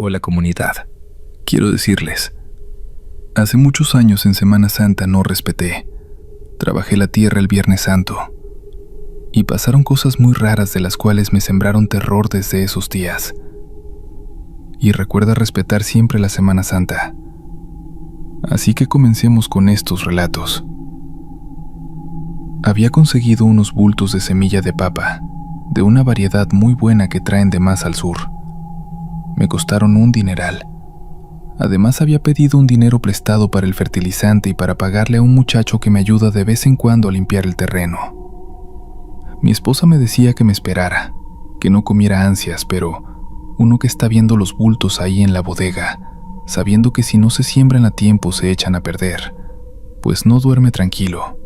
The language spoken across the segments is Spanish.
Hola comunidad. Quiero decirles, hace muchos años en Semana Santa no respeté. Trabajé la tierra el Viernes Santo. Y pasaron cosas muy raras de las cuales me sembraron terror desde esos días. Y recuerda respetar siempre la Semana Santa. Así que comencemos con estos relatos. Había conseguido unos bultos de semilla de papa, de una variedad muy buena que traen de más al sur. Me costaron un dineral. Además había pedido un dinero prestado para el fertilizante y para pagarle a un muchacho que me ayuda de vez en cuando a limpiar el terreno. Mi esposa me decía que me esperara, que no comiera ansias, pero uno que está viendo los bultos ahí en la bodega, sabiendo que si no se siembran a tiempo se echan a perder, pues no duerme tranquilo.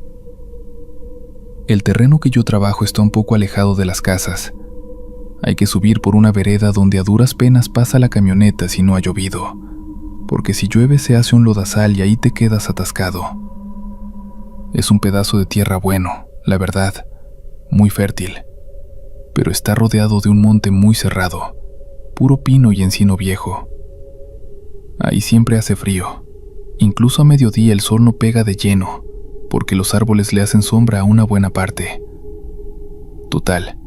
El terreno que yo trabajo está un poco alejado de las casas. Hay que subir por una vereda donde a duras penas pasa la camioneta si no ha llovido, porque si llueve se hace un lodazal y ahí te quedas atascado. Es un pedazo de tierra bueno, la verdad, muy fértil, pero está rodeado de un monte muy cerrado, puro pino y encino viejo. Ahí siempre hace frío, incluso a mediodía el sol no pega de lleno, porque los árboles le hacen sombra a una buena parte. Total,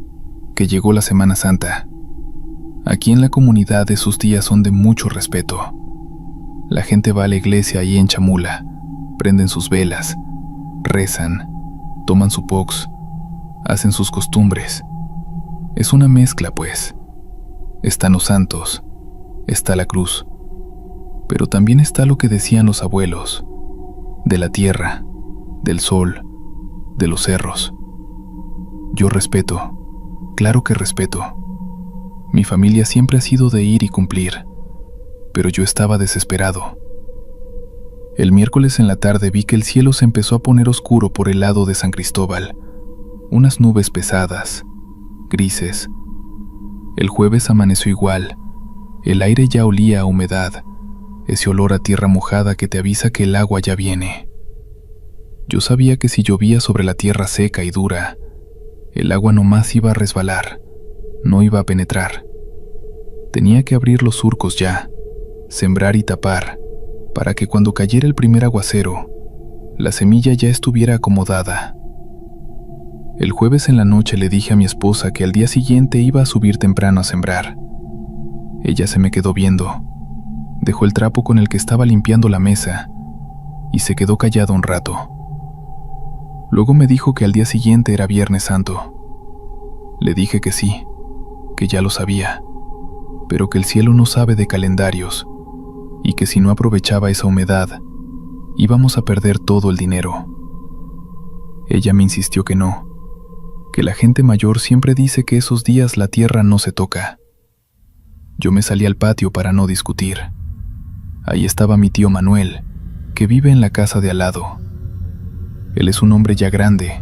que llegó la Semana Santa. Aquí en la comunidad esos días son de mucho respeto. La gente va a la iglesia ahí en Chamula, prenden sus velas, rezan, toman su pox, hacen sus costumbres. Es una mezcla, pues. Están los santos, está la cruz, pero también está lo que decían los abuelos, de la tierra, del sol, de los cerros. Yo respeto. Claro que respeto. Mi familia siempre ha sido de ir y cumplir, pero yo estaba desesperado. El miércoles en la tarde vi que el cielo se empezó a poner oscuro por el lado de San Cristóbal, unas nubes pesadas, grises. El jueves amaneció igual, el aire ya olía a humedad, ese olor a tierra mojada que te avisa que el agua ya viene. Yo sabía que si llovía sobre la tierra seca y dura, el agua nomás iba a resbalar, no iba a penetrar. Tenía que abrir los surcos ya, sembrar y tapar, para que cuando cayera el primer aguacero, la semilla ya estuviera acomodada. El jueves en la noche le dije a mi esposa que al día siguiente iba a subir temprano a sembrar. Ella se me quedó viendo, dejó el trapo con el que estaba limpiando la mesa y se quedó callada un rato. Luego me dijo que al día siguiente era Viernes Santo. Le dije que sí, que ya lo sabía, pero que el cielo no sabe de calendarios y que si no aprovechaba esa humedad, íbamos a perder todo el dinero. Ella me insistió que no, que la gente mayor siempre dice que esos días la tierra no se toca. Yo me salí al patio para no discutir. Ahí estaba mi tío Manuel, que vive en la casa de al lado. Él es un hombre ya grande,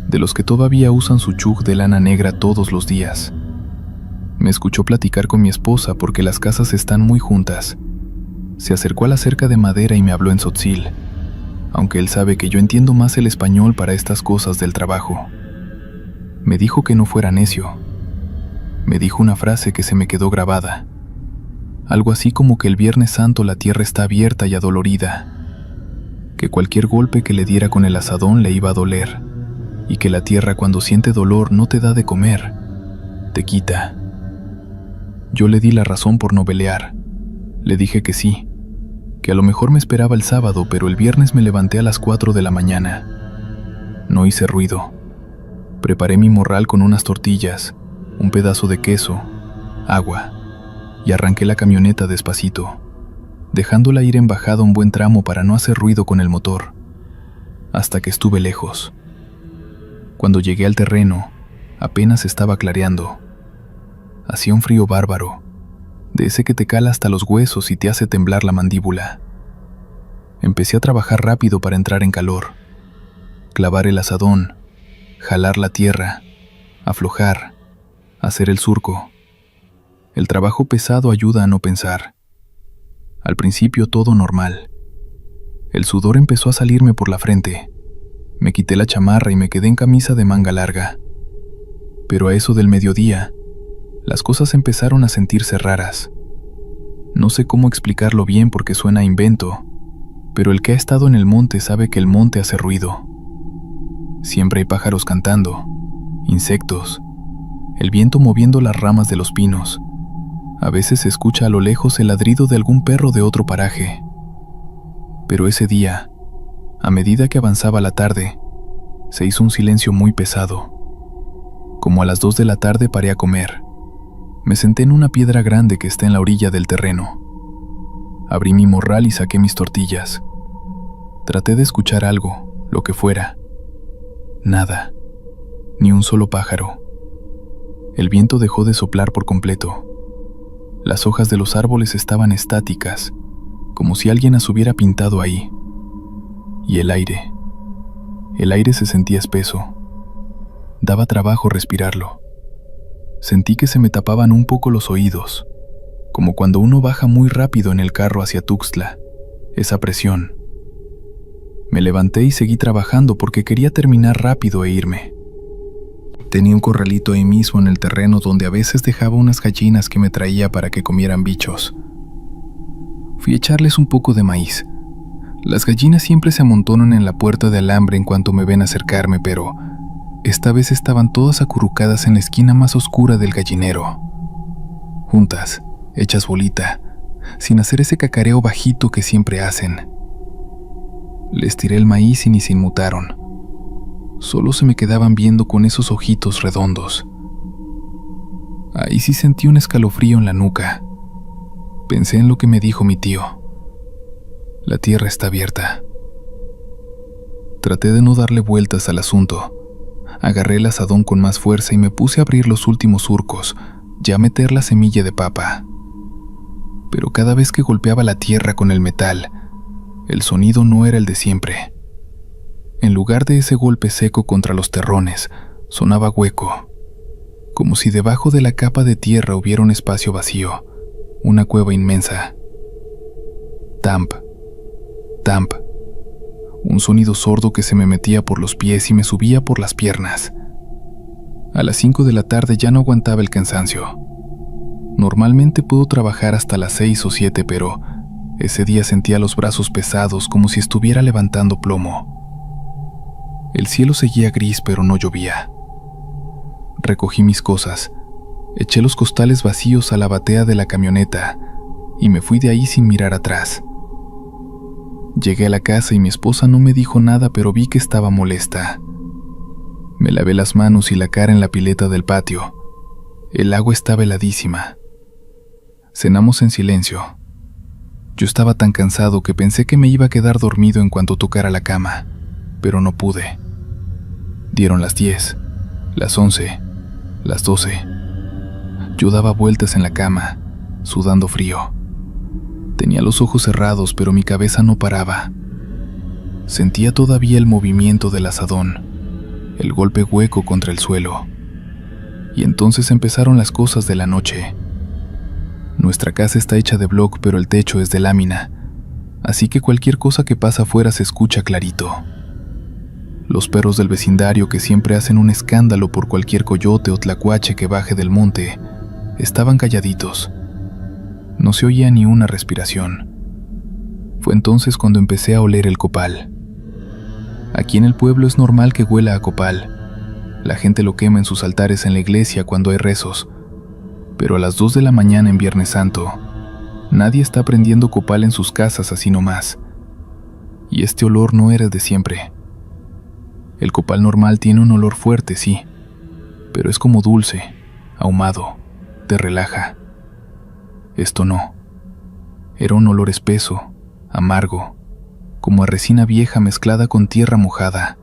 de los que todavía usan su chug de lana negra todos los días. Me escuchó platicar con mi esposa porque las casas están muy juntas. Se acercó a la cerca de madera y me habló en tzotzil, aunque él sabe que yo entiendo más el español para estas cosas del trabajo. Me dijo que no fuera necio. Me dijo una frase que se me quedó grabada. Algo así como que el Viernes Santo la tierra está abierta y adolorida, que cualquier golpe que le diera con el azadón le iba a doler, y que la tierra cuando siente dolor no te da de comer, te quita. Yo le di la razón por no pelear. Le dije que sí, que a lo mejor me esperaba el sábado, pero el viernes me levanté a las 4 de la mañana. No hice ruido. Preparé mi morral con unas tortillas, un pedazo de queso, agua, y arranqué la camioneta despacito, dejándola ir en bajada un buen tramo para no hacer ruido con el motor, hasta que estuve lejos. Cuando llegué al terreno, apenas estaba clareando. Hacía un frío bárbaro, de ese que te cala hasta los huesos y te hace temblar la mandíbula. Empecé a trabajar rápido para entrar en calor, clavar el azadón, jalar la tierra, aflojar, hacer el surco. El trabajo pesado ayuda a no pensar. Al principio todo normal. El sudor empezó a salirme por la frente. Me quité la chamarra y me quedé en camisa de manga larga. Pero a eso del mediodía, las cosas empezaron a sentirse raras. No sé cómo explicarlo bien porque suena a invento, pero el que ha estado en el monte sabe que el monte hace ruido. Siempre hay pájaros cantando, insectos, el viento moviendo las ramas de los pinos. A veces se escucha a lo lejos el ladrido de algún perro de otro paraje. Pero ese día, a medida que avanzaba la tarde, se hizo un silencio muy pesado. Como a las 2 de la tarde paré a comer. Me senté en una piedra grande que está en la orilla del terreno. Abrí mi morral y saqué mis tortillas. Traté de escuchar algo, lo que fuera. Nada, ni un solo pájaro. El viento dejó de soplar por completo. Las hojas de los árboles estaban estáticas, como si alguien las hubiera pintado ahí. Y el aire se sentía espeso. Daba trabajo respirarlo. Sentí que se me tapaban un poco los oídos, como cuando uno baja muy rápido en el carro hacia Tuxtla, esa presión. Me levanté y seguí trabajando porque quería terminar rápido e irme. Tenía un corralito ahí mismo en el terreno donde a veces dejaba unas gallinas que me traía para que comieran bichos. Fui a echarles un poco de maíz. Las gallinas siempre se amontonan en la puerta de alambre en cuanto me ven acercarme, pero esta vez estaban todas acurrucadas en la esquina más oscura del gallinero. Juntas, hechas bolita, sin hacer ese cacareo bajito que siempre hacen. Les tiré el maíz y ni se inmutaron. Solo se me quedaban viendo con esos ojitos redondos. Ahí sí sentí un escalofrío en la nuca. Pensé en lo que me dijo mi tío. La tierra está abierta. Traté de no darle vueltas al asunto. Agarré el azadón con más fuerza y me puse a abrir los últimos surcos, ya a meter la semilla de papa. Pero cada vez que golpeaba la tierra con el metal, el sonido no era el de siempre. En lugar de ese golpe seco contra los terrones, sonaba hueco, como si debajo de la capa de tierra hubiera un espacio vacío, una cueva inmensa. Tamp, tamp, un sonido sordo que se me metía por los pies y me subía por las piernas. A las 5 de la tarde ya no aguantaba el cansancio. Normalmente puedo trabajar hasta las 6 o 7, pero ese día sentía los brazos pesados como si estuviera levantando plomo. El cielo seguía gris, pero no llovía. Recogí mis cosas, eché los costales vacíos a la batea de la camioneta y me fui de ahí sin mirar atrás. Llegué a la casa y mi esposa no me dijo nada, pero vi que estaba molesta. Me lavé las manos y la cara en la pileta del patio. El agua estaba heladísima. Cenamos en silencio. Yo estaba tan cansado que pensé que me iba a quedar dormido en cuanto tocara la cama, pero no pude. Dieron las 10, las 11, las 12. Yo daba vueltas en la cama, sudando frío. Tenía los ojos cerrados, pero mi cabeza no paraba. Sentía todavía el movimiento del azadón, el golpe hueco contra el suelo. Y entonces empezaron las cosas de la noche. Nuestra casa está hecha de bloc, pero el techo es de lámina, así que cualquier cosa que pasa afuera se escucha clarito. Los perros del vecindario, que siempre hacen un escándalo por cualquier coyote o tlacuache que baje del monte, estaban calladitos. No se oía ni una respiración. Fue entonces cuando empecé a oler el copal. Aquí en el pueblo es normal que huela a copal. La gente lo quema en sus altares en la iglesia cuando hay rezos. Pero a las 2 de la mañana en Viernes Santo, nadie está prendiendo copal en sus casas así nomás. Y este olor no era de siempre. El copal normal tiene un olor fuerte, sí, pero es como dulce, ahumado, te relaja. Esto no. Era un olor espeso, amargo, como a resina vieja mezclada con tierra mojada,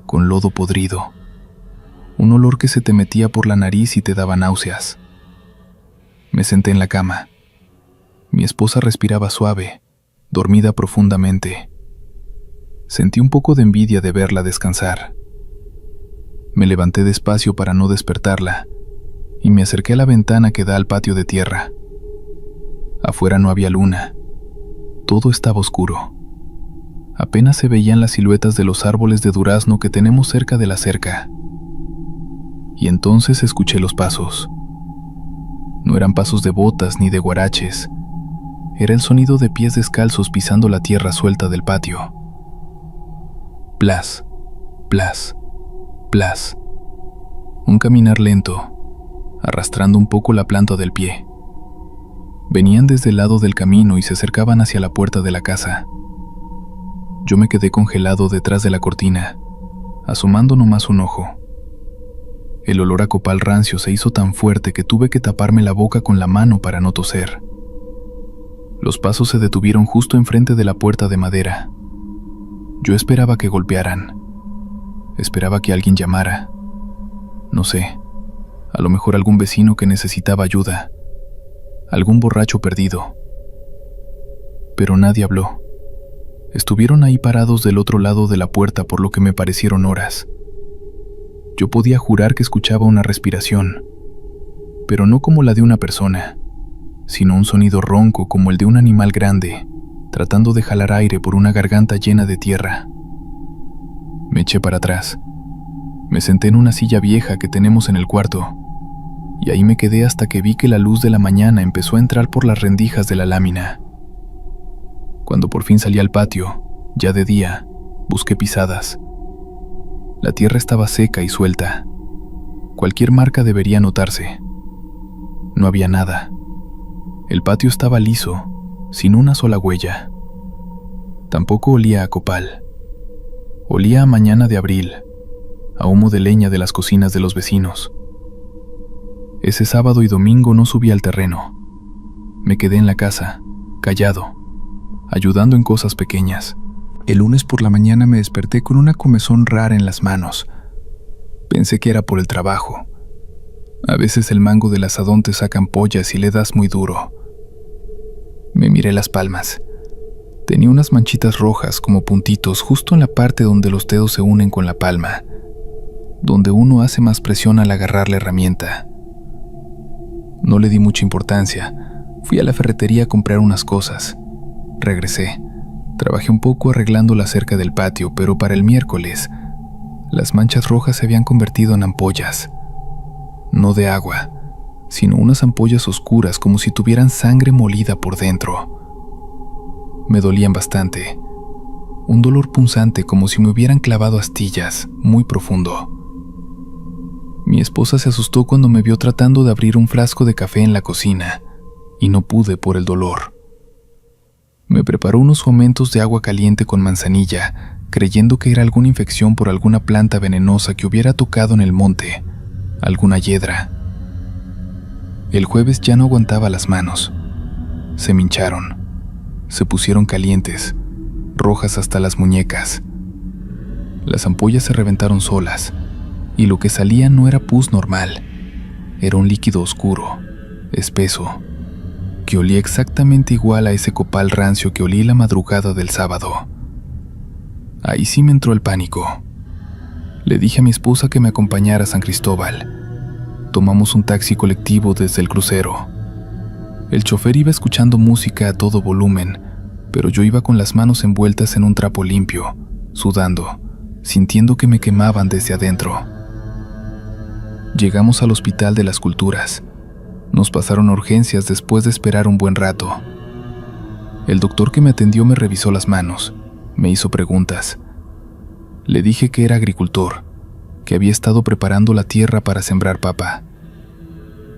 con lodo podrido. Un olor que se te metía por la nariz y te daba náuseas. Me senté en la cama. Mi esposa respiraba suave, dormida profundamente. Sentí un poco de envidia de verla descansar. Me levanté despacio para no despertarla y me acerqué a la ventana que da al patio de tierra. Afuera no había luna. Todo estaba oscuro. Apenas se veían las siluetas de los árboles de durazno que tenemos cerca de la cerca. Y entonces escuché los pasos. No eran pasos de botas ni de guaraches. Era el sonido de pies descalzos pisando la tierra suelta del patio. Plas, plas, plas. Un caminar lento, arrastrando un poco la planta del pie. Venían desde el lado del camino y se acercaban hacia la puerta de la casa. Yo me quedé congelado detrás de la cortina, asomando nomás un ojo. El olor a copal rancio se hizo tan fuerte que tuve que taparme la boca con la mano para no toser. Los pasos se detuvieron justo enfrente de la puerta de madera. Yo esperaba que golpearan. Esperaba que alguien llamara. No sé, a lo mejor algún vecino que necesitaba ayuda. Algún borracho perdido. Pero nadie habló. Estuvieron ahí parados del otro lado de la puerta por lo que me parecieron horas. Yo podía jurar que escuchaba una respiración, pero no como la de una persona, sino un sonido ronco como el de un animal grande, tratando de jalar aire por una garganta llena de tierra. Me eché para atrás. Me senté en una silla vieja que tenemos en el cuarto, y ahí me quedé hasta que vi que la luz de la mañana empezó a entrar por las rendijas de la lámina. Cuando por fin salí al patio, ya de día, busqué pisadas. La tierra estaba seca y suelta. Cualquier marca debería notarse. No había nada. El patio estaba liso, sin una sola huella. Tampoco olía a copal. Olía a mañana de abril, a humo de leña de las cocinas de los vecinos. Ese sábado y domingo no subí al terreno. Me quedé en la casa, callado, ayudando en cosas pequeñas. El lunes por la mañana me desperté con una comezón rara en las manos. Pensé que era por el trabajo. A veces el mango del asadón te saca ampollas y le das muy duro. Me miré las palmas. Tenía unas manchitas rojas como puntitos justo en la parte donde los dedos se unen con la palma, donde uno hace más presión al agarrar la herramienta. No le di mucha importancia. Fui a la ferretería a comprar unas cosas. Regresé. Trabajé un poco arreglando la cerca del patio, pero para el miércoles, las manchas rojas se habían convertido en ampollas. No de agua, sino unas ampollas oscuras como si tuvieran sangre molida por dentro. Me dolían bastante. Un dolor punzante como si me hubieran clavado astillas, muy profundo. Mi esposa se asustó cuando me vio tratando de abrir un frasco de café en la cocina, y no pude por el dolor. Me preparó unos fomentos de agua caliente con manzanilla, creyendo que era alguna infección por alguna planta venenosa que hubiera tocado en el monte, alguna hiedra. El jueves ya no aguantaba las manos. Se me hincharon. Se pusieron calientes, rojas hasta las muñecas. Las ampollas se reventaron solas, y lo que salía no era pus normal. Era un líquido oscuro, espeso, que olía exactamente igual a ese copal rancio que olí la madrugada del sábado. Ahí sí me entró el pánico. Le dije a mi esposa que me acompañara a San Cristóbal. Tomamos un taxi colectivo desde el crucero. El chofer iba escuchando música a todo volumen, pero yo iba con las manos envueltas en un trapo limpio, sudando, sintiendo que me quemaban desde adentro. Llegamos al Hospital de las Culturas. Nos pasaron a urgencias después de esperar un buen rato. El doctor que me atendió me revisó las manos, me hizo preguntas. Le dije que era agricultor, que había estado preparando la tierra para sembrar papa.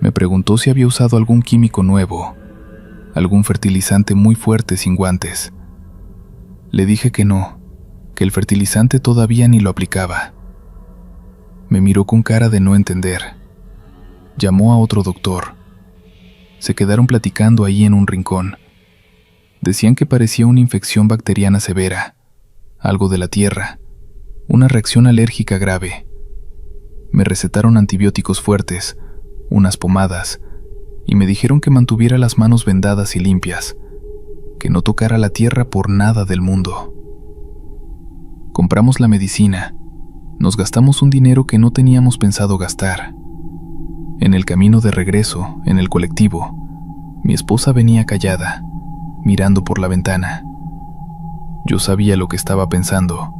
Me preguntó si había usado algún químico nuevo, algún fertilizante muy fuerte sin guantes. Le dije que no, que el fertilizante todavía ni lo aplicaba. Me miró con cara de no entender. Llamó a otro doctor. Se quedaron platicando ahí en un rincón. Decían que parecía una infección bacteriana severa, algo de la tierra, una reacción alérgica grave. Me recetaron antibióticos fuertes, unas pomadas, y me dijeron que mantuviera las manos vendadas y limpias, que no tocara la tierra por nada del mundo. Compramos la medicina. Nos gastamos un dinero que no teníamos pensado gastar. En el camino de regreso, en el colectivo, mi esposa venía callada, mirando por la ventana. Yo sabía lo que estaba pensando.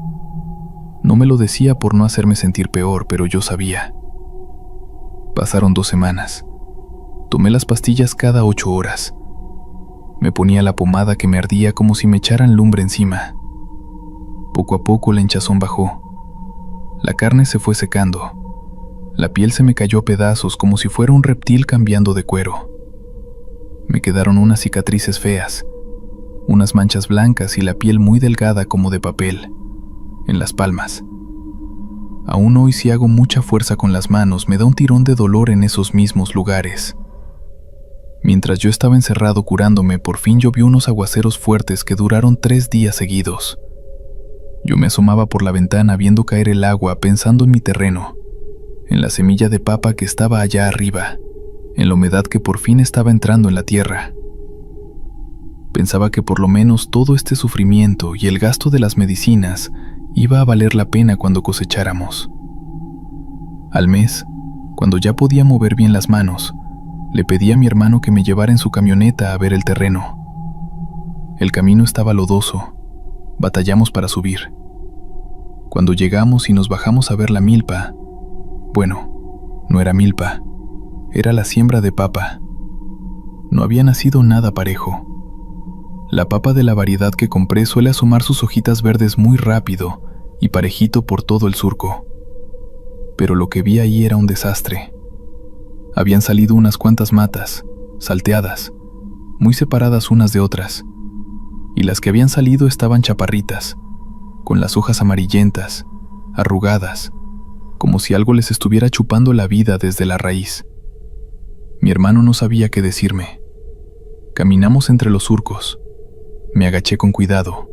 No me lo decía por no hacerme sentir peor, pero yo sabía. Pasaron 2 semanas. Tomé las pastillas cada 8 horas. Me Me ponía la pomada que me ardía como si me echaran lumbre encima. Poco a poco la hinchazón bajó. La carne se fue secando. La piel se me cayó a pedazos como si fuera un reptil cambiando de cuero. Me quedaron unas cicatrices feas, unas manchas blancas y la piel muy delgada como de papel, en las palmas. Aún hoy, si hago mucha fuerza con las manos, me da un tirón de dolor en esos mismos lugares. Mientras yo estaba encerrado curándome, por fin llovió unos aguaceros fuertes que duraron 3 días seguidos. Yo me asomaba por la ventana viendo caer el agua, pensando en mi terreno, en la semilla de papa que estaba allá arriba, en la humedad que por fin estaba entrando en la tierra. Pensaba que por lo menos todo este sufrimiento y el gasto de las medicinas iba a valer la pena cuando cosecháramos. Al mes, cuando ya podía mover bien las manos, le pedí a mi hermano que me llevara en su camioneta a ver el terreno. El camino estaba lodoso, batallamos para subir. Cuando llegamos y nos bajamos a ver la milpa, bueno, no era milpa, era la siembra de papa. No había nacido nada parejo. La papa de la variedad que compré suele asomar sus hojitas verdes muy rápido y parejito por todo el surco. Pero lo que vi ahí era un desastre. Habían salido unas cuantas matas, salteadas, muy separadas unas de otras, y las que habían salido estaban chaparritas, con las hojas amarillentas, arrugadas, como si algo les estuviera chupando la vida desde la raíz. Mi hermano no sabía qué decirme. Caminamos entre los surcos. Me agaché con cuidado.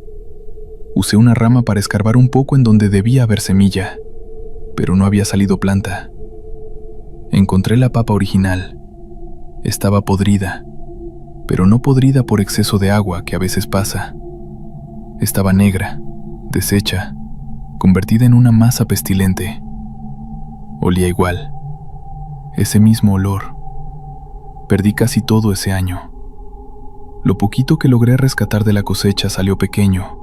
Usé una rama para escarbar un poco en donde debía haber semilla, pero no había salido planta. Encontré la papa original. Estaba podrida, pero no podrida por exceso de agua que a veces pasa. Estaba negra, deshecha, convertida en una masa pestilente. Olía igual. Ese mismo olor. Perdí casi todo ese año. Lo poquito que logré rescatar de la cosecha salió pequeño,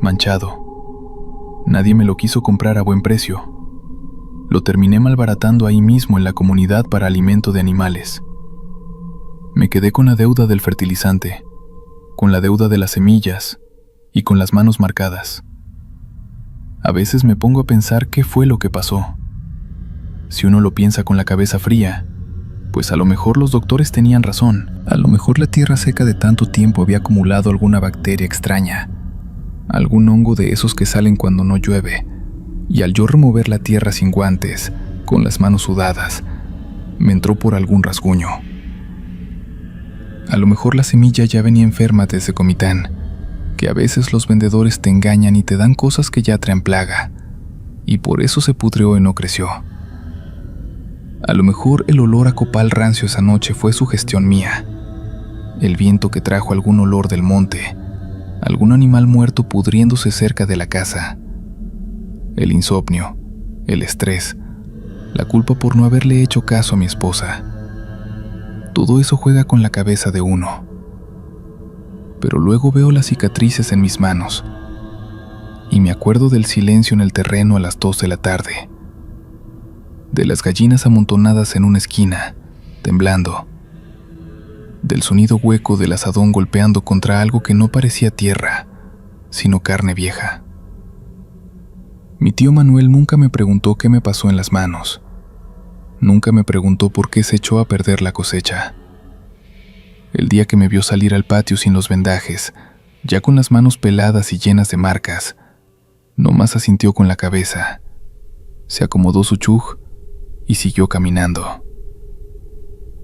manchado. Nadie me lo quiso comprar a buen precio. Lo terminé malbaratando ahí mismo en la comunidad para alimento de animales. Me quedé con la deuda del fertilizante, con la deuda de las semillas y con las manos marcadas. A veces me pongo a pensar qué fue lo que pasó. Si uno lo piensa con la cabeza fría, pues a lo mejor los doctores tenían razón. A lo mejor la tierra seca de tanto tiempo había acumulado alguna bacteria extraña, algún hongo de esos que salen cuando no llueve, y al yo remover la tierra sin guantes, con las manos sudadas, me entró por algún rasguño. A lo mejor la semilla ya venía enferma desde Comitán, que a veces los vendedores te engañan y te dan cosas que ya traen plaga, y por eso se pudrió y no creció. A lo mejor el olor a copal rancio esa noche fue sugestión mía, el viento que trajo algún olor del monte, algún animal muerto pudriéndose cerca de la casa, el insomnio, el estrés, la culpa por no haberle hecho caso a mi esposa. Todo eso juega con la cabeza de uno. Pero luego veo las cicatrices en mis manos y me acuerdo del silencio en el terreno a las 2 de la tarde, de las gallinas amontonadas en una esquina, temblando, del sonido hueco del asadón golpeando contra algo que no parecía tierra, sino carne vieja. Mi tío Manuel nunca me preguntó qué me pasó en las manos. Nunca me preguntó por qué se echó a perder la cosecha. El día que me vio salir al patio sin los vendajes, ya con las manos peladas y llenas de marcas, nomás asintió con la cabeza, se acomodó su chug y siguió caminando.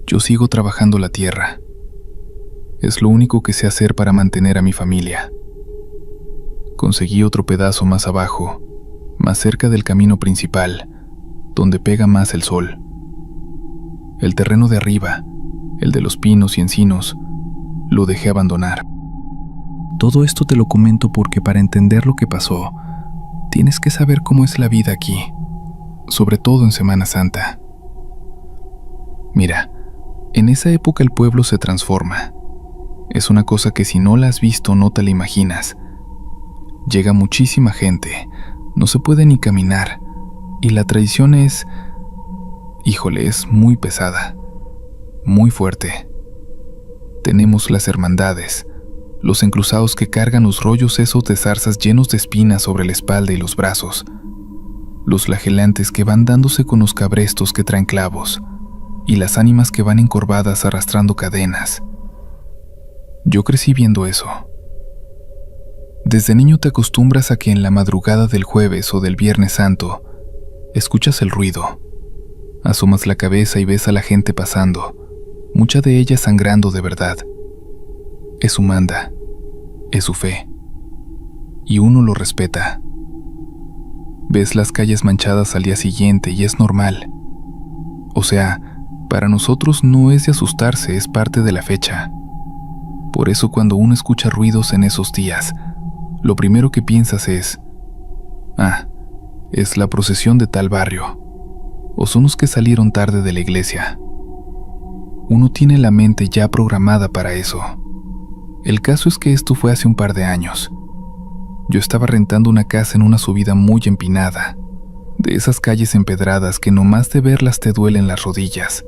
Yo sigo trabajando la tierra. Es lo único que sé hacer para mantener a mi familia. Conseguí otro pedazo más abajo, más cerca del camino principal, donde pega más el sol. El terreno de arriba, el de los pinos y encinos, lo dejé abandonar. Todo esto te lo comento porque para entender lo que pasó, tienes que saber cómo es la vida aquí, sobre todo en Semana Santa. Mira, en esa época el pueblo se transforma. Es una cosa que si no la has visto no te la imaginas. Llega muchísima gente, no se puede ni caminar, y la tradición es, híjole, es muy pesada, muy fuerte. Tenemos las hermandades, los encruzados que cargan los rollos esos de zarzas llenos de espinas sobre la espalda y los brazos, los flagelantes que van dándose con los cabrestos que traen clavos, y las ánimas que van encorvadas arrastrando cadenas. Yo crecí viendo eso. Desde niño te acostumbras a que en la madrugada del jueves o del Viernes Santo escuchas el ruido, asomas la cabeza y ves a la gente pasando, mucha de ella sangrando de verdad. Es su manda, es su fe, y uno lo respeta. Ves las calles manchadas al día siguiente y es normal. O sea, para nosotros no es de asustarse, es parte de la fecha. Por eso cuando uno escucha ruidos en esos días, lo primero que piensas es, es la procesión de tal barrio, o son los que salieron tarde de la iglesia. Uno tiene la mente ya programada para eso. El caso es que esto fue hace un par de años. Yo estaba rentando una casa en una subida muy empinada, de esas calles empedradas que nomás de verlas te duelen las rodillas.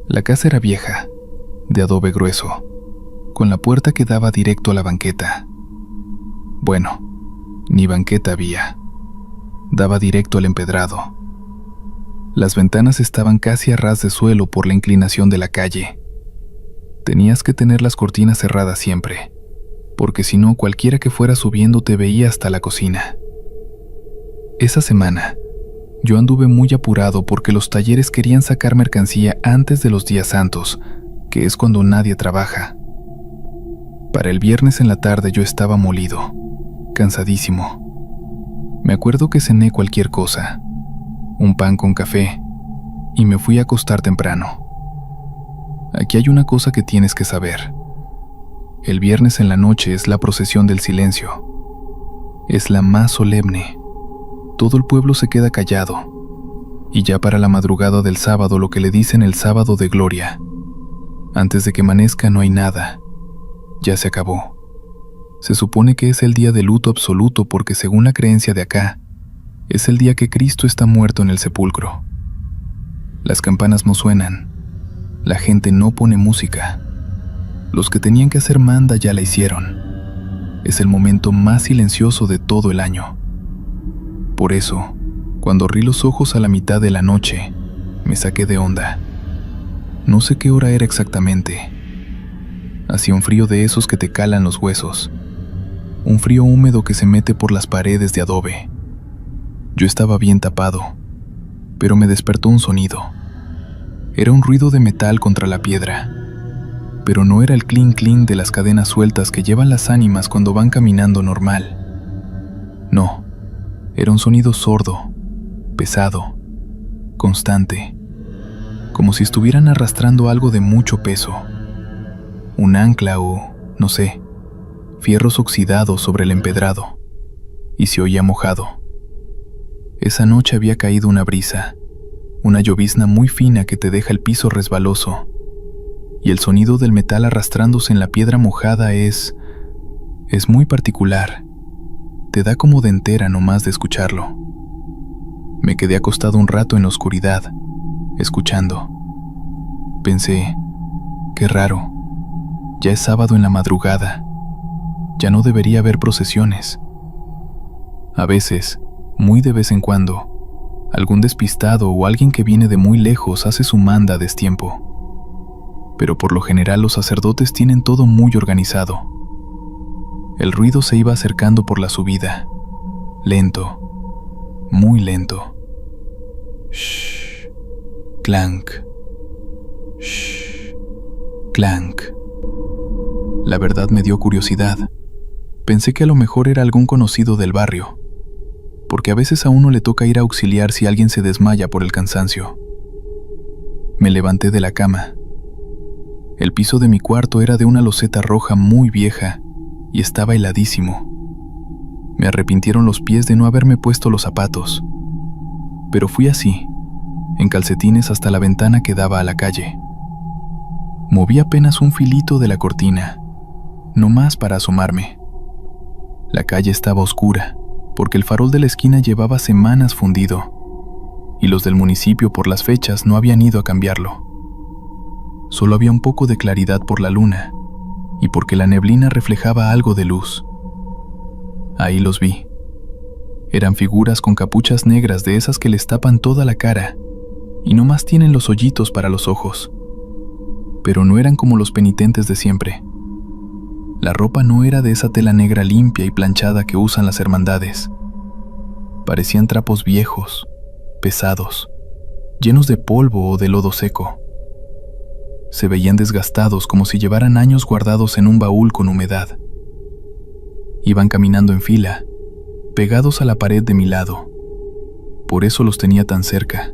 La casa era vieja, de adobe grueso, con la puerta que daba directo a la banqueta. Bueno, ni banqueta había. Daba directo al empedrado. Las ventanas estaban casi a ras de suelo por la inclinación de la calle. Tenías que tener las cortinas cerradas siempre, porque si no cualquiera que fuera subiendo te veía hasta la cocina. Esa semana, yo anduve muy apurado porque los talleres querían sacar mercancía antes de los días santos, que es cuando nadie trabaja. Para el viernes en la tarde yo estaba molido, cansadísimo. Me acuerdo que cené cualquier cosa, un pan con café, y me fui a acostar temprano. Aquí hay una cosa que tienes que saber. El viernes en la noche es la procesión del silencio. Es la más solemne. Todo el pueblo se queda callado. Y ya para la madrugada del sábado, lo que le dicen el sábado de gloria. Antes de que amanezca no hay nada. Ya se acabó. Se supone que es el día de luto absoluto porque según la creencia de acá, es el día que Cristo está muerto en el sepulcro. Las campanas no suenan. La gente no pone música. Los que tenían que hacer manda ya la hicieron. Es el momento más silencioso de todo el año. Por eso, cuando abrí los ojos a la mitad de la noche, me saqué de onda. No sé qué hora era exactamente. Hacía un frío de esos que te calan los huesos. Un frío húmedo que se mete por las paredes de adobe. Yo estaba bien tapado, pero me despertó un sonido. Era un ruido de metal contra la piedra, pero no era el clink clink de las cadenas sueltas que llevan las ánimas cuando van caminando normal. No, era un sonido sordo, pesado, constante, como si estuvieran arrastrando algo de mucho peso. Un ancla o, no sé, fierros oxidados sobre el empedrado, y se oía mojado. Esa noche había caído una brisa, una llovizna muy fina que te deja el piso resbaloso, y el sonido del metal arrastrándose en la piedra mojada es muy particular. Te da como de entera nomás de escucharlo. Me quedé acostado un rato en la oscuridad, escuchando. Pensé, qué raro, ya es sábado en la madrugada, ya no debería haber procesiones. A veces, muy de vez en cuando, algún despistado o alguien que viene de muy lejos hace su manda a destiempo. Pero por lo general los sacerdotes tienen todo muy organizado. El ruido se iba acercando por la subida, lento, muy lento. Shh, clank, shh, clank. La verdad me dio curiosidad. Pensé que a lo mejor era algún conocido del barrio, porque a veces a uno le toca ir a auxiliar si alguien se desmaya por el cansancio. Me levanté de la cama. El piso de mi cuarto era de una loseta roja muy vieja y estaba heladísimo. Me arrepintieron los pies de no haberme puesto los zapatos, pero fui así, en calcetines hasta la ventana que daba a la calle. Moví apenas un filito de la cortina, no más para asomarme. La calle estaba oscura, porque el farol de la esquina llevaba semanas fundido, y los del municipio por las fechas no habían ido a cambiarlo. Solo había un poco de claridad por la luna, y porque la neblina reflejaba algo de luz. Ahí los vi. Eran figuras con capuchas negras de esas que les tapan toda la cara y no más tienen los hoyitos para los ojos. Pero no eran como los penitentes de siempre. La ropa no era de esa tela negra limpia y planchada que usan las hermandades. Parecían trapos viejos, pesados, llenos de polvo o de lodo seco. Se veían desgastados como si llevaran años guardados en un baúl con humedad. Iban caminando en fila, pegados a la pared de mi lado. Por eso los tenía tan cerca.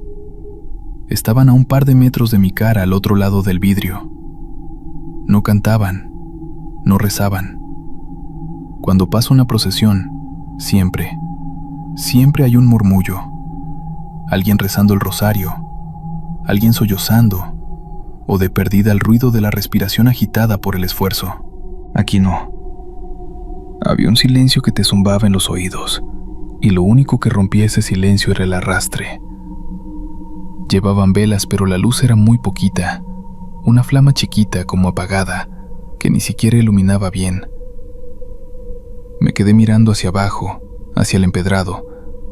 Estaban a un par de metros de mi cara al otro lado del vidrio. No cantaban, no rezaban. Cuando pasa una procesión, siempre hay un murmullo. Alguien rezando el rosario, alguien sollozando, o de perdida el ruido de la respiración agitada por el esfuerzo. Aquí no. Había un silencio que te zumbaba en los oídos, y lo único que rompía ese silencio era el arrastre. Llevaban velas, pero la luz era muy poquita, una flama chiquita como apagada, que ni siquiera iluminaba bien. Me quedé mirando hacia abajo, hacia el empedrado,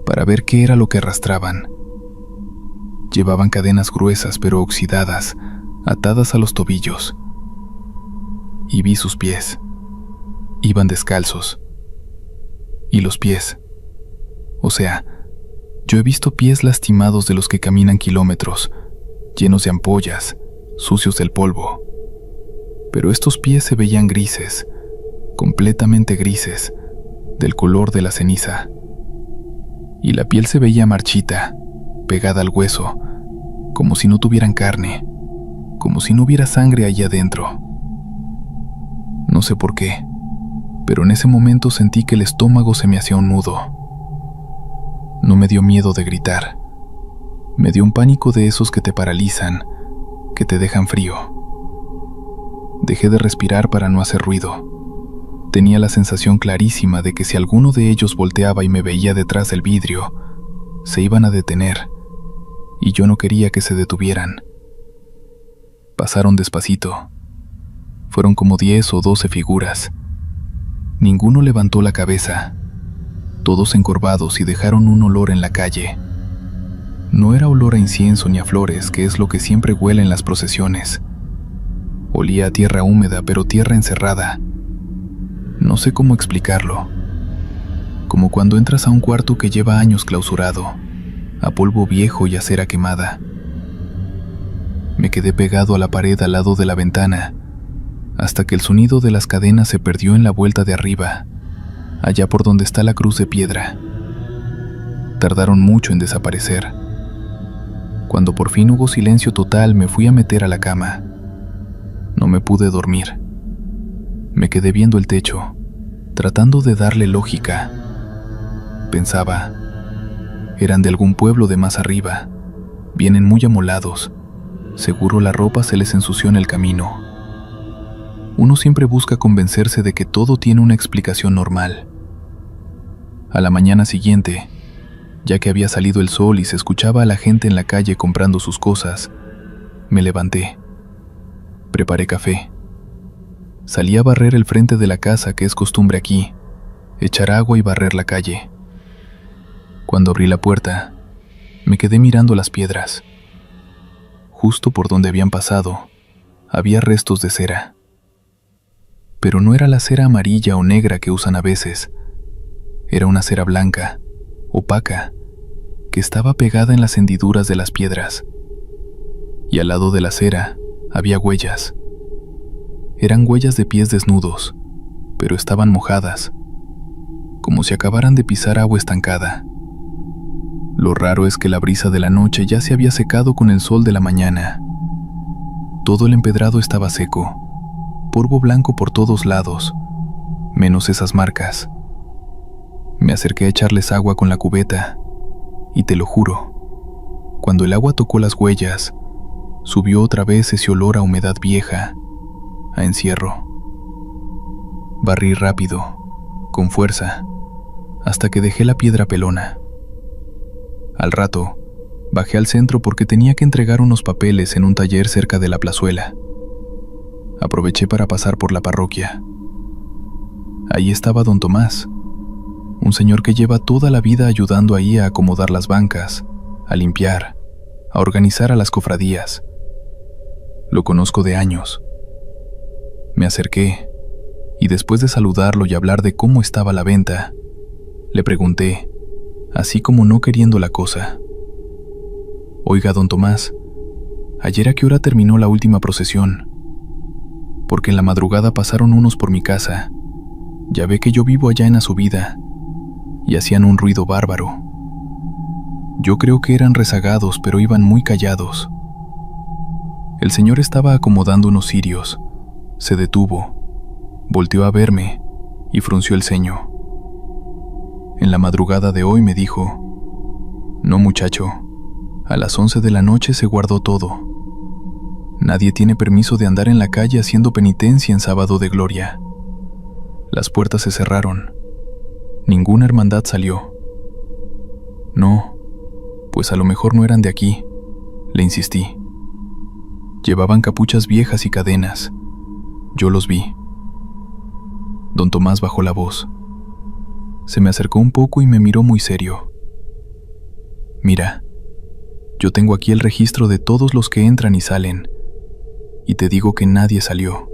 para ver qué era lo que arrastraban. Llevaban cadenas gruesas pero oxidadas, atadas a los tobillos. Y vi sus pies. Iban descalzos. Y los pies. O sea, yo he visto pies lastimados de los que caminan kilómetros, llenos de ampollas, sucios del polvo. Pero estos pies se veían grises, completamente grises, del color de la ceniza. Y la piel se veía marchita, pegada al hueso, como si no tuvieran carne, como si no hubiera sangre allá adentro. No sé por qué, pero en ese momento sentí que el estómago se me hacía un nudo. No me dio miedo de gritar. Me dio un pánico de esos que te paralizan, que te dejan frío. Dejé de respirar para no hacer ruido. Tenía la sensación clarísima de que si alguno de ellos volteaba y me veía detrás del vidrio, se iban a detener, y yo no quería que se detuvieran. Pasaron despacito. Fueron como 10 o 12 figuras. Ninguno levantó la cabeza. Todos encorvados y dejaron un olor en la calle. No era olor a incienso ni a flores, que es lo que siempre huele en las procesiones. Olía a tierra húmeda, pero tierra encerrada. No sé cómo explicarlo. Como cuando entras a un cuarto que lleva años clausurado, a polvo viejo y a cera quemada. Me quedé pegado a la pared al lado de la ventana, hasta que el sonido de las cadenas se perdió en la vuelta de arriba, allá por donde está la cruz de piedra. Tardaron mucho en desaparecer. Cuando por fin hubo silencio total, me fui a meter a la cama. No me pude dormir. Me quedé viendo el techo, tratando de darle lógica. Pensaba, eran de algún pueblo de más arriba, vienen muy amolados, seguro la ropa se les ensució en el camino. Uno siempre busca convencerse de que todo tiene una explicación normal. A la mañana siguiente, ya que había salido el sol y se escuchaba a la gente en la calle comprando sus cosas, me levanté. Preparé café. Salí a barrer el frente de la casa, que es costumbre aquí, echar agua y barrer la calle. Cuando abrí la puerta, me quedé mirando las piedras. Justo por donde habían pasado, había restos de cera. Pero no era la cera amarilla o negra que usan a veces. Era una cera blanca, opaca, que estaba pegada en las hendiduras de las piedras. Y al lado de la cera había huellas. Eran huellas de pies desnudos, pero estaban mojadas, como si acabaran de pisar agua estancada. Lo raro es que la brisa de la noche ya se había secado con el sol de la mañana. Todo el empedrado estaba seco, polvo blanco por todos lados, menos esas marcas. Me acerqué a echarles agua con la cubeta, y te lo juro, cuando el agua tocó las huellas, subió otra vez ese olor a humedad vieja, a encierro. Barrí rápido, con fuerza, hasta que dejé la piedra pelona. Al rato, bajé al centro porque tenía que entregar unos papeles en un taller cerca de la plazuela. Aproveché para pasar por la parroquia. Ahí estaba don Tomás, un señor que lleva toda la vida ayudando ahí a acomodar las bancas, a limpiar, a organizar a las cofradías. Lo conozco de años. Me acerqué y después de saludarlo y hablar de cómo estaba la venta, le pregunté, así como no queriendo la cosa: «Oiga, don Tomás, ¿ayer a qué hora terminó la última procesión? Porque en la madrugada pasaron unos por mi casa. Ya ve que yo vivo allá en la subida, y hacían un ruido bárbaro. Yo creo que eran rezagados, pero iban muy callados». El señor estaba acomodando unos cirios. Se detuvo, volteó a verme y frunció el ceño. En la madrugada de hoy me dijo: «No, muchacho, a las 11 de la noche se guardó todo. Nadie tiene permiso de andar en la calle haciendo penitencia en sábado de gloria. Las puertas se cerraron. Ninguna hermandad salió». «No, pues a lo mejor no eran de aquí», le insistí. «Llevaban capuchas viejas y cadenas. Yo los vi». Don Tomás bajó la voz. Se me acercó un poco y me miró muy serio. «Mira, yo tengo aquí el registro de todos los que entran y salen, y te digo que nadie salió.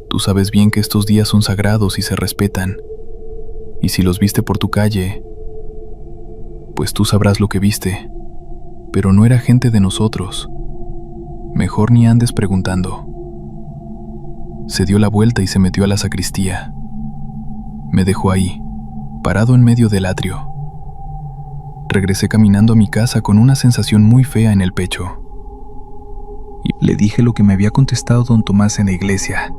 Tú sabes bien que estos días son sagrados y se respetan, y si los viste por tu calle, pues tú sabrás lo que viste, pero no era gente de nosotros. Mejor ni andes preguntando». Se dio la vuelta y se metió a la sacristía. Me dejó ahí, parado en medio del atrio. Regresé caminando a mi casa con una sensación muy fea en el pecho. Y le dije lo que me había contestado don Tomás en la iglesia.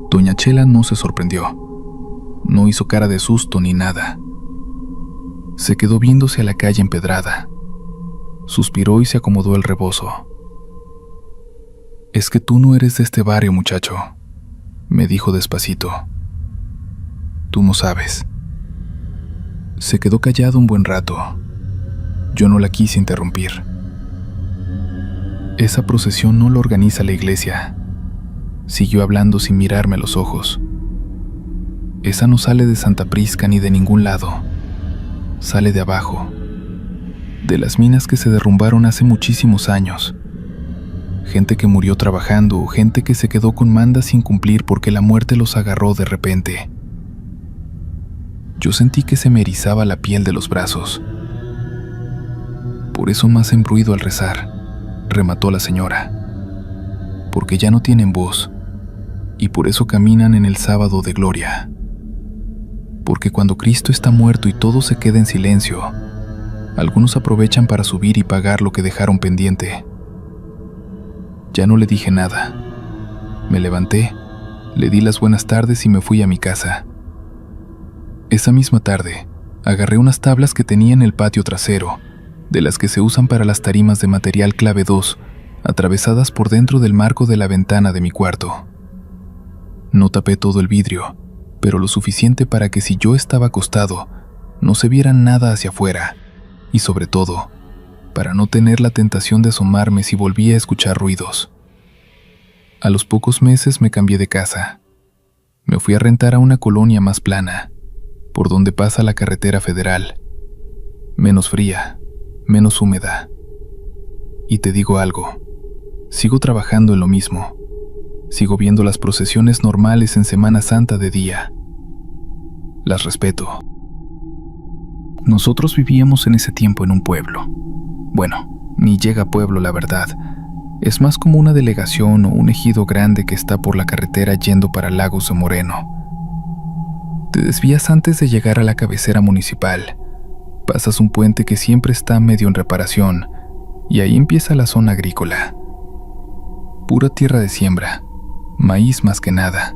Doña Chela no se sorprendió. No hizo cara de susto ni nada. Se quedó viéndose a la calle empedrada. Suspiró y se acomodó el rebozo. «Es que tú no eres de este barrio, muchacho», me dijo despacito. «Tú no sabes». Se quedó callado un buen rato. Yo no la quise interrumpir. «Esa procesión no la organiza la iglesia», siguió hablando sin mirarme a los ojos. «Esa no sale de Santa Prisca ni de ningún lado. Sale de abajo, de las minas que se derrumbaron hace muchísimos años. Gente que murió trabajando o gente que se quedó con mandas sin cumplir porque la muerte los agarró de repente». Yo sentí que se me erizaba la piel de los brazos. «Por eso más hacen ruido al rezar», remató la señora. «Porque ya no tienen voz, y por eso caminan en el sábado de gloria. Porque cuando Cristo está muerto y todo se queda en silencio, algunos aprovechan para subir y pagar lo que dejaron pendiente». Ya no le dije nada. Me levanté, le di las buenas tardes y me fui a mi casa. Esa misma tarde, agarré unas tablas que tenía en el patio trasero, de las que se usan para las tarimas de material clave 2, atravesadas por dentro del marco de la ventana de mi cuarto. No tapé todo el vidrio, pero lo suficiente para que si yo estaba acostado, no se viera nada hacia afuera, y sobre todo, para no tener la tentación de asomarme si volvía a escuchar ruidos. A los pocos meses me cambié de casa. Me fui a rentar a una colonia más plana, por donde pasa la carretera federal. Menos fría, menos húmeda. Y te digo algo, sigo trabajando en lo mismo. Sigo viendo las procesiones normales en Semana Santa de día. Las respeto. Nosotros vivíamos en ese tiempo en un pueblo. Bueno, ni llega a pueblo la verdad. Es más como una delegación o un ejido grande que está por la carretera yendo para Lagos de Moreno. Te desvías antes de llegar a la cabecera municipal. Pasas un puente que siempre está medio en reparación y ahí empieza la zona agrícola. Pura tierra de siembra, maíz más que nada.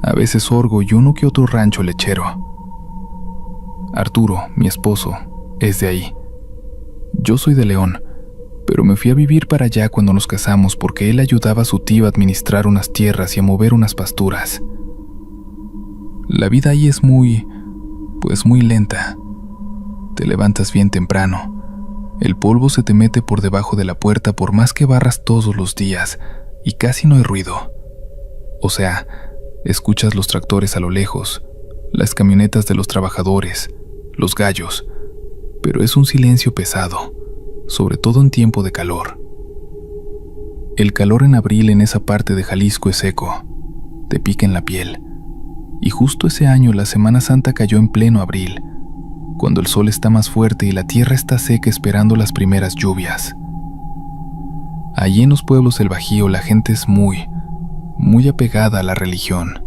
A veces sorgo y uno que otro rancho lechero. Arturo, mi esposo, es de ahí. Yo soy de León, pero me fui a vivir para allá cuando nos casamos porque él ayudaba a su tío a administrar unas tierras y a mover unas pasturas. La vida ahí es muy lenta. Te levantas bien temprano. El polvo se te mete por debajo de la puerta por más que barras todos los días, y casi no hay ruido. O sea, escuchas los tractores a lo lejos, las camionetas de los trabajadores, los gallos, pero es un silencio pesado, sobre todo en tiempo de calor. El calor en abril en esa parte de Jalisco es seco, te pica en la piel, y justo ese año la Semana Santa cayó en pleno abril, cuando el sol está más fuerte y la tierra está seca esperando las primeras lluvias. Allí en los pueblos del Bajío la gente es muy apegada a la religión,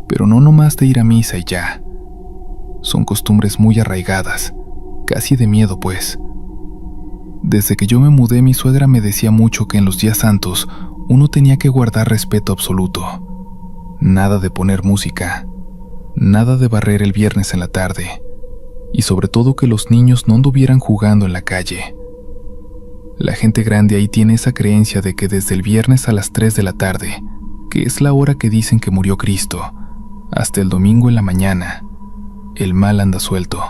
pero no nomás de ir a misa y ya. Son costumbres muy arraigadas, casi de miedo pues. Desde que yo me mudé, mi suegra me decía mucho que en los días santos uno tenía que guardar respeto absoluto. Nada de poner música, nada de barrer el viernes en la tarde, y sobre todo que los niños no anduvieran jugando en la calle. La gente grande ahí tiene esa creencia de que desde el viernes a las 3 de la tarde, que es la hora que dicen que murió Cristo, hasta el domingo en la mañana, el mal anda suelto.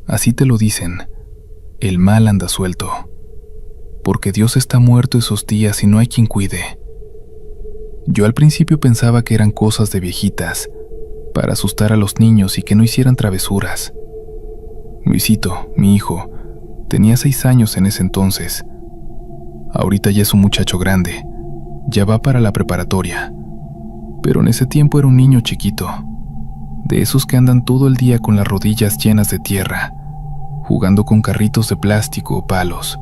Así te lo dicen, el mal anda suelto, porque Dios está muerto esos días y no hay quien cuide. Yo al principio pensaba que eran cosas de viejitas, para asustar a los niños y que no hicieran travesuras. Luisito, mi hijo, tenía 6 años en ese entonces. Ahorita ya es un muchacho grande, ya va para la preparatoria, pero en ese tiempo era un niño chiquito, de esos que andan todo el día con las rodillas llenas de tierra, jugando con carritos de plástico o palos.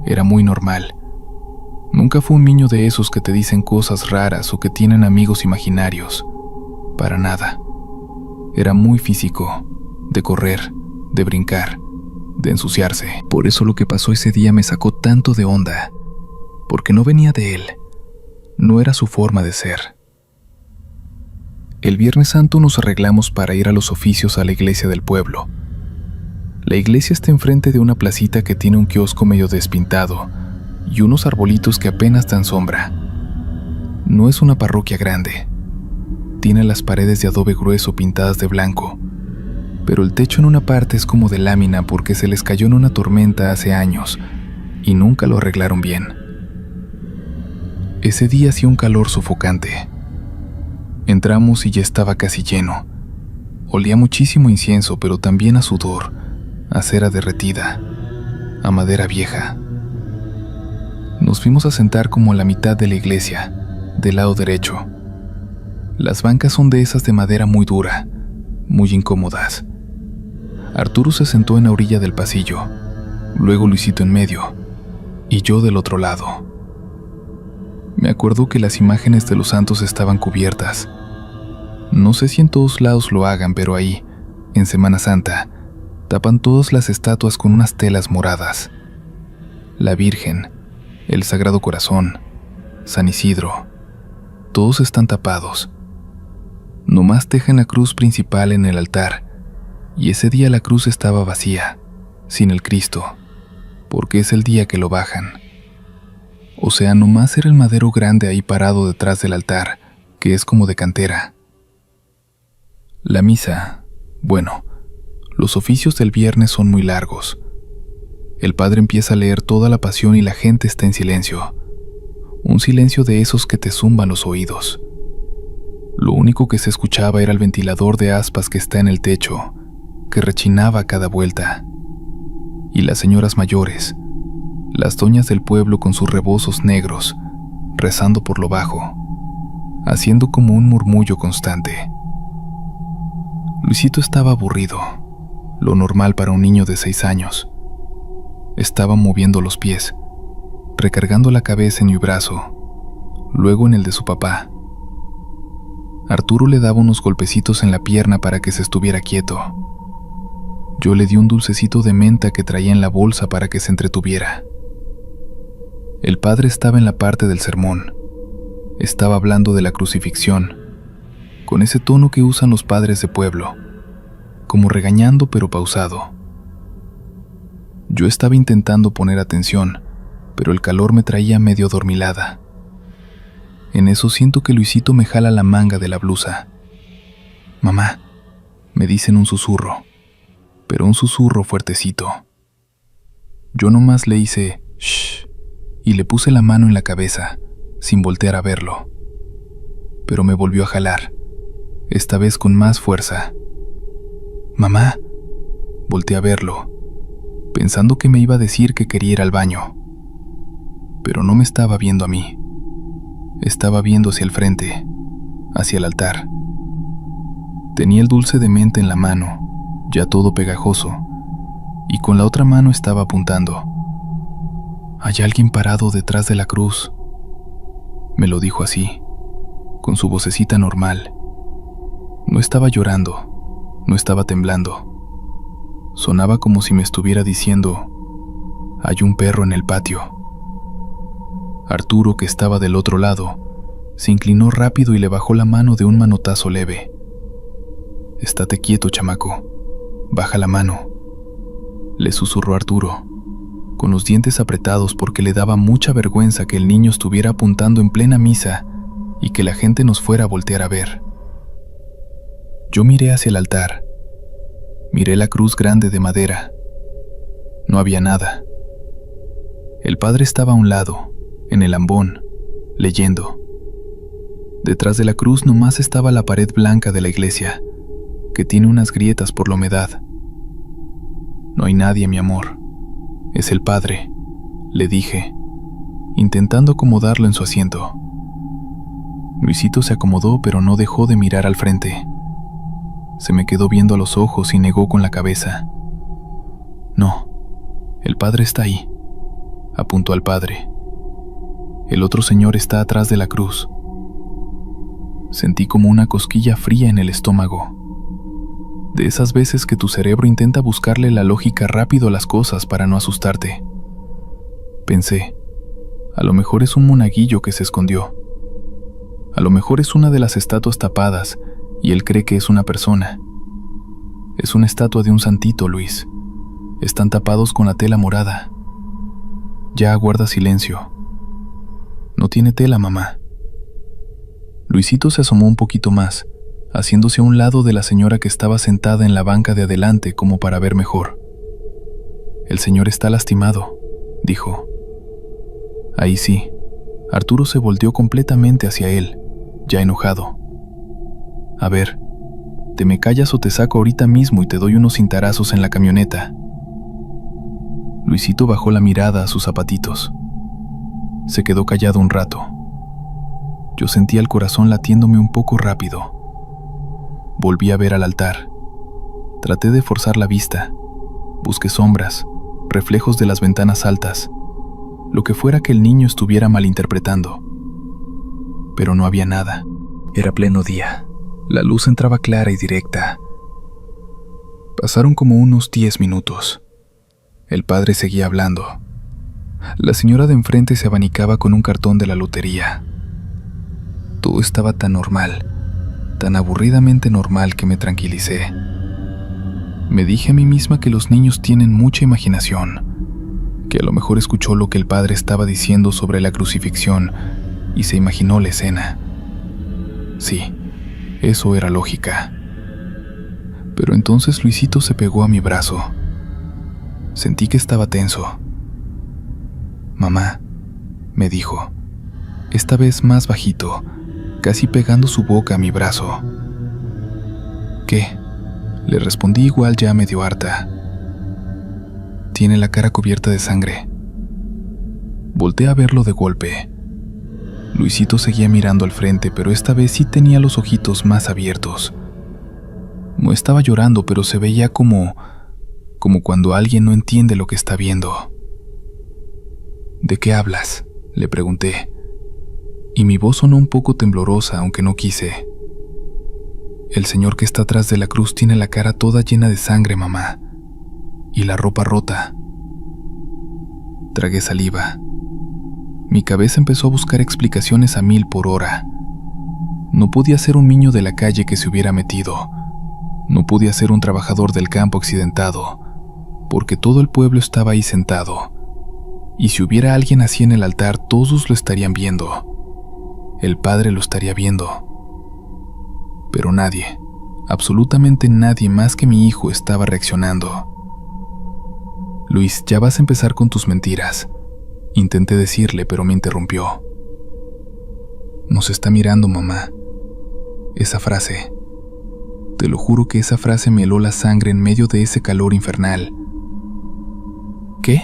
Era muy normal. Nunca fue un niño de esos que te dicen cosas raras o que tienen amigos imaginarios. Para nada. Era muy físico, de correr, de brincar, de ensuciarse. Por eso lo que pasó ese día me sacó tanto de onda, porque no venía de él, no era su forma de ser. El Viernes Santo nos arreglamos para ir a los oficios a la iglesia del pueblo. La iglesia está enfrente de una placita que tiene un kiosco medio despintado y unos arbolitos que apenas dan sombra. No es una parroquia grande. Tiene las paredes de adobe grueso pintadas de blanco, pero el techo en una parte es como de lámina porque se les cayó en una tormenta hace años y nunca lo arreglaron bien. Ese día hacía un calor sofocante. Entramos y ya estaba casi lleno. Olía muchísimo incienso, pero también a sudor, a cera derretida, a madera vieja. Nos fuimos a sentar como a la mitad de la iglesia, del lado derecho. Las bancas son de esas de madera muy dura, muy incómodas. Arturo se sentó en la orilla del pasillo, luego Luisito en medio, y yo del otro lado. Me acuerdo que las imágenes de los santos estaban cubiertas. No sé si en todos lados lo hagan, pero ahí, en Semana Santa, tapan todas las estatuas con unas telas moradas. La Virgen, el Sagrado Corazón, San Isidro, todos están tapados. Nomás dejan la cruz principal en el altar, y ese día la cruz estaba vacía, sin el Cristo, porque es el día que lo bajan. O sea, nomás era el madero grande ahí parado detrás del altar, que es como de cantera. La misa, bueno, los oficios del viernes son muy largos. El padre empieza a leer toda la pasión y la gente está en silencio. Un silencio de esos que te zumban los oídos. Lo único que se escuchaba era el ventilador de aspas que está en el techo, que rechinaba a cada vuelta. Y las señoras mayores, las doñas del pueblo con sus rebozos negros, rezando por lo bajo, haciendo como un murmullo constante. Luisito estaba aburrido, lo normal para un niño de 6 años. Estaba moviendo los pies, recargando la cabeza en mi brazo, luego en el de su papá. Arturo le daba unos golpecitos en la pierna para que se estuviera quieto. Yo le di un dulcecito de menta que traía en la bolsa para que se entretuviera. El padre estaba en la parte del sermón. Estaba hablando de la crucifixión, con ese tono que usan los padres de pueblo, como regañando pero pausado. Yo estaba intentando poner atención, pero el calor me traía medio adormilada. En eso siento que Luisito me jala la manga de la blusa. «Mamá», me dice en un susurro, pero un susurro fuertecito. Yo nomás le hice «shh» y le puse la mano en la cabeza, sin voltear a verlo. Pero me volvió a jalar, esta vez con más fuerza. «Mamá», volteé a verlo, pensando que me iba a decir que quería ir al baño. Pero no me estaba viendo a mí. Estaba viendo hacia el frente, hacia el altar. Tenía el dulce de menta en la mano, ya todo pegajoso, y con la otra mano estaba apuntando. «Hay alguien parado detrás de la cruz», me lo dijo así, con su vocecita normal. No estaba llorando, no estaba temblando. Sonaba como si me estuviera diciendo: «Hay un perro en el patio». Arturo, que estaba del otro lado, se inclinó rápido y le bajó la mano de un manotazo leve. «Estate quieto, chamaco. Baja la mano», le susurró Arturo, con los dientes apretados porque le daba mucha vergüenza que el niño estuviera apuntando en plena misa y que la gente nos fuera a voltear a ver. Yo miré hacia el altar. Miré la cruz grande de madera. No había nada. El padre estaba a un lado, en el ambón, leyendo. Detrás de la cruz nomás estaba la pared blanca de la iglesia, que tiene unas grietas por la humedad. «No hay nadie, mi amor. Es el padre», le dije, intentando acomodarlo en su asiento. Luisito se acomodó, pero no dejó de mirar al frente. Se me quedó viendo a los ojos y negó con la cabeza. «No, el padre está ahí», apuntó al padre. «El otro señor está atrás de la cruz». Sentí como una cosquilla fría en el estómago. De esas veces que tu cerebro intenta buscarle la lógica rápido a las cosas para no asustarte. Pensé, a lo mejor es un monaguillo que se escondió. A lo mejor es una de las estatuas tapadas y él cree que es una persona. Es una estatua de un santito, Luis. Están tapados con la tela morada. Ya guarda silencio. No tiene tela, mamá. Luisito se asomó un poquito más, haciéndose a un lado de la señora que estaba sentada en la banca de adelante como para ver mejor. «El señor está lastimado», dijo. Ahí sí, Arturo se volteó completamente hacia él, ya enojado. «A ver, te me callas o te saco ahorita mismo y te doy unos cintarazos en la camioneta». Luisito bajó la mirada a sus zapatitos. Se quedó callado un rato. Yo sentía el corazón latiéndome un poco rápido. Volví a ver al altar. Traté de forzar la vista. Busqué sombras, reflejos de las ventanas altas, lo que fuera que el niño estuviera malinterpretando. Pero no había nada. Era pleno día. La luz entraba clara y directa. Pasaron como unos 10 minutos. El padre seguía hablando. La señora de enfrente se abanicaba con un cartón de la lotería. Todo estaba tan normal, tan aburridamente normal que me tranquilicé. Me dije a mí misma que los niños tienen mucha imaginación, que a lo mejor escuchó lo que el padre estaba diciendo sobre la crucifixión y se imaginó la escena. Sí, eso era lógica. Pero entonces Luisito se pegó a mi brazo. Sentí que estaba tenso. «Mamá», me dijo, esta vez más bajito, casi pegando su boca a mi brazo. «¿Qué?», le respondí igual ya medio harta. «Tiene la cara cubierta de sangre». Volté a verlo de golpe. Luisito seguía mirando al frente, pero esta vez sí tenía los ojitos más abiertos. No estaba llorando, pero se veía como cuando alguien no entiende lo que está viendo. «¿De qué hablas?», le pregunté, y mi voz sonó un poco temblorosa, aunque no quise. «El señor que está atrás de la cruz tiene la cara toda llena de sangre, mamá, y la ropa rota». Tragué saliva. Mi cabeza empezó a buscar explicaciones a 1000 por hora. No podía ser un niño de la calle que se hubiera metido. No podía ser un trabajador del campo accidentado, porque todo el pueblo estaba ahí sentado. Y si hubiera alguien así en el altar, todos lo estarían viendo. El padre lo estaría viendo. Pero nadie, absolutamente nadie más que mi hijo estaba reaccionando. «Luis, ya vas a empezar con tus mentiras. Intenté decirle, pero me interrumpió. Nos está mirando, mamá. Esa frase. Te lo juro que esa frase me heló la sangre en medio de ese calor infernal. ¿Qué?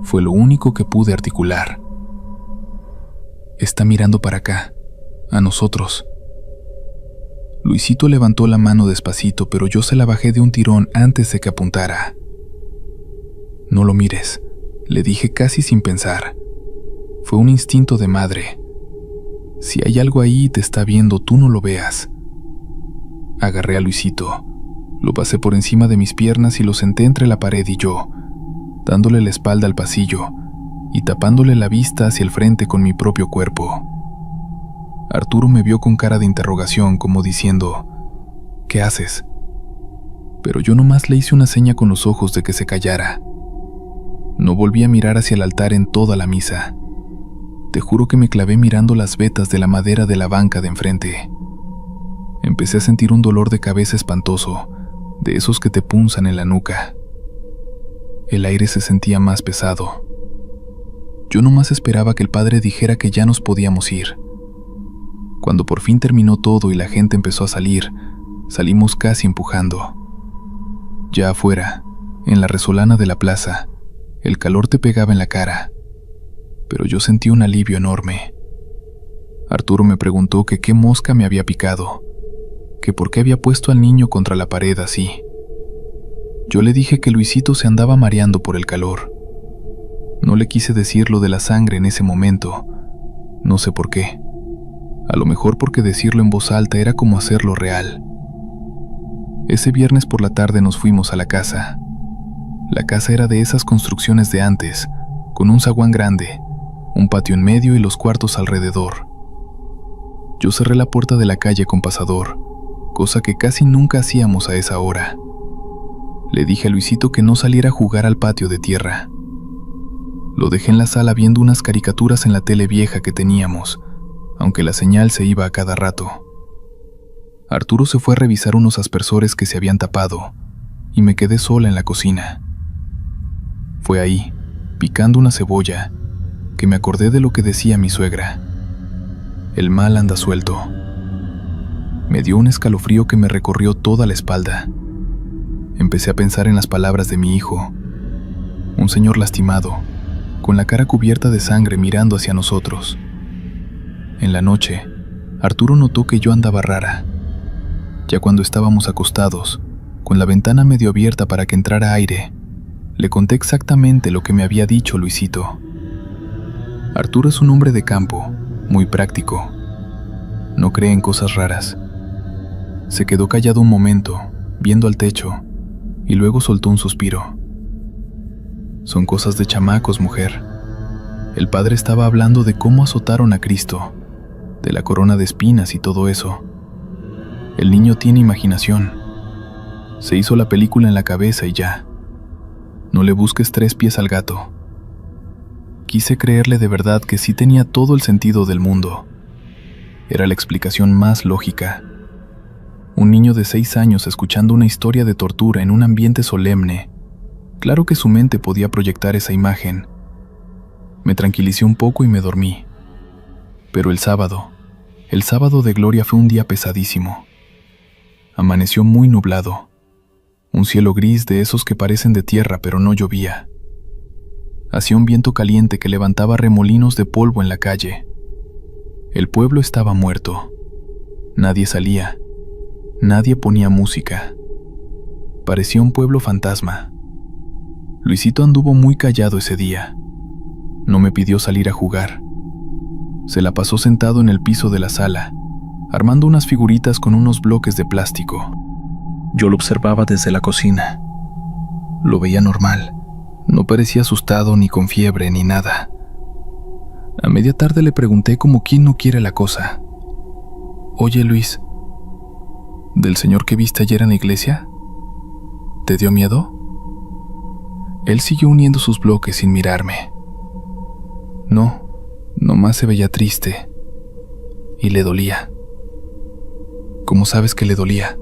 Fue lo único que pude articular. Está mirando para acá, a nosotros. Luisito levantó la mano despacito, pero yo se la bajé de un tirón antes de que apuntara. No lo mires, le dije casi sin pensar. Fue un instinto de madre. Si hay algo ahí y te está viendo, tú no lo veas. Agarré a Luisito, lo pasé por encima de mis piernas y lo senté entre la pared y yo, dándole la espalda al pasillo y tapándole la vista hacia el frente con mi propio cuerpo. Arturo me vio con cara de interrogación, como diciendo, ¿qué haces? Pero yo nomás le hice una seña con los ojos de que se callara. No volví a mirar hacia el altar en toda la misa. Te juro que me clavé mirando las vetas de la madera de la banca de enfrente. Empecé a sentir un dolor de cabeza espantoso, de esos que te punzan en la nuca. El aire se sentía más pesado. Yo nomás esperaba que el padre dijera que ya nos podíamos ir. Cuando por fin terminó todo y la gente empezó a salir, salimos casi empujando. Ya afuera, en la resolana de la plaza, el calor te pegaba en la cara, pero yo sentí un alivio enorme. Arturo me preguntó que qué mosca me había picado, que por qué había puesto al niño contra la pared así. Yo le dije que Luisito se andaba mareando por el calor. No le quise decir lo de la sangre en ese momento, no sé por qué. A lo mejor porque decirlo en voz alta era como hacerlo real. Ese viernes por la tarde nos fuimos a la casa. La casa era de esas construcciones de antes, con un zaguán grande, un patio en medio y los cuartos alrededor. Yo cerré la puerta de la calle con pasador, cosa que casi nunca hacíamos a esa hora. Le dije a Luisito que no saliera a jugar al patio de tierra. Lo dejé en la sala viendo unas caricaturas en la tele vieja que teníamos, aunque la señal se iba a cada rato. Arturo se fue a revisar unos aspersores que se habían tapado, y me quedé sola en la cocina. Fue ahí, picando una cebolla, que me acordé de lo que decía mi suegra. El mal anda suelto. Me dio un escalofrío que me recorrió toda la espalda. Empecé a pensar en las palabras de mi hijo. Un señor lastimado, con la cara cubierta de sangre mirando hacia nosotros. En la noche, Arturo notó que yo andaba rara. Ya cuando estábamos acostados, con la ventana medio abierta para que entrara aire, le conté exactamente lo que me había dicho Luisito. Arturo es un hombre de campo, muy práctico. No cree en cosas raras. Se quedó callado un momento, viendo al techo, y luego soltó un suspiro. Son cosas de chamacos, mujer. El padre estaba hablando de cómo azotaron a Cristo, de la corona de espinas y todo eso. El niño tiene imaginación. Se hizo la película en la cabeza y ya. No le busques 3 pies al gato. Quise creerle de verdad que sí tenía todo el sentido del mundo. Era la explicación más lógica. Un niño de 6 años escuchando una historia de tortura en un ambiente solemne. Claro que su mente podía proyectar esa imagen. Me tranquilicé un poco y me dormí. Pero el sábado de Gloria fue un día pesadísimo. Amaneció muy nublado. Un cielo gris de esos que parecen de tierra pero no llovía. Hacía un viento caliente que levantaba remolinos de polvo en la calle. El pueblo estaba muerto. Nadie salía. Nadie ponía música. Parecía un pueblo fantasma. Luisito anduvo muy callado ese día. No me pidió salir a jugar. Se la pasó sentado en el piso de la sala, armando unas figuritas con unos bloques de plástico. Yo lo observaba desde la cocina. Lo veía normal. No parecía asustado ni con fiebre ni nada. A media tarde le pregunté como quien no quiere la cosa. Oye, Luis, ¿del señor que viste ayer en la iglesia? ¿Te dio miedo? Él siguió uniendo sus bloques sin mirarme. No, nomás se veía triste. Y le dolía. ¿Cómo sabes que le dolía?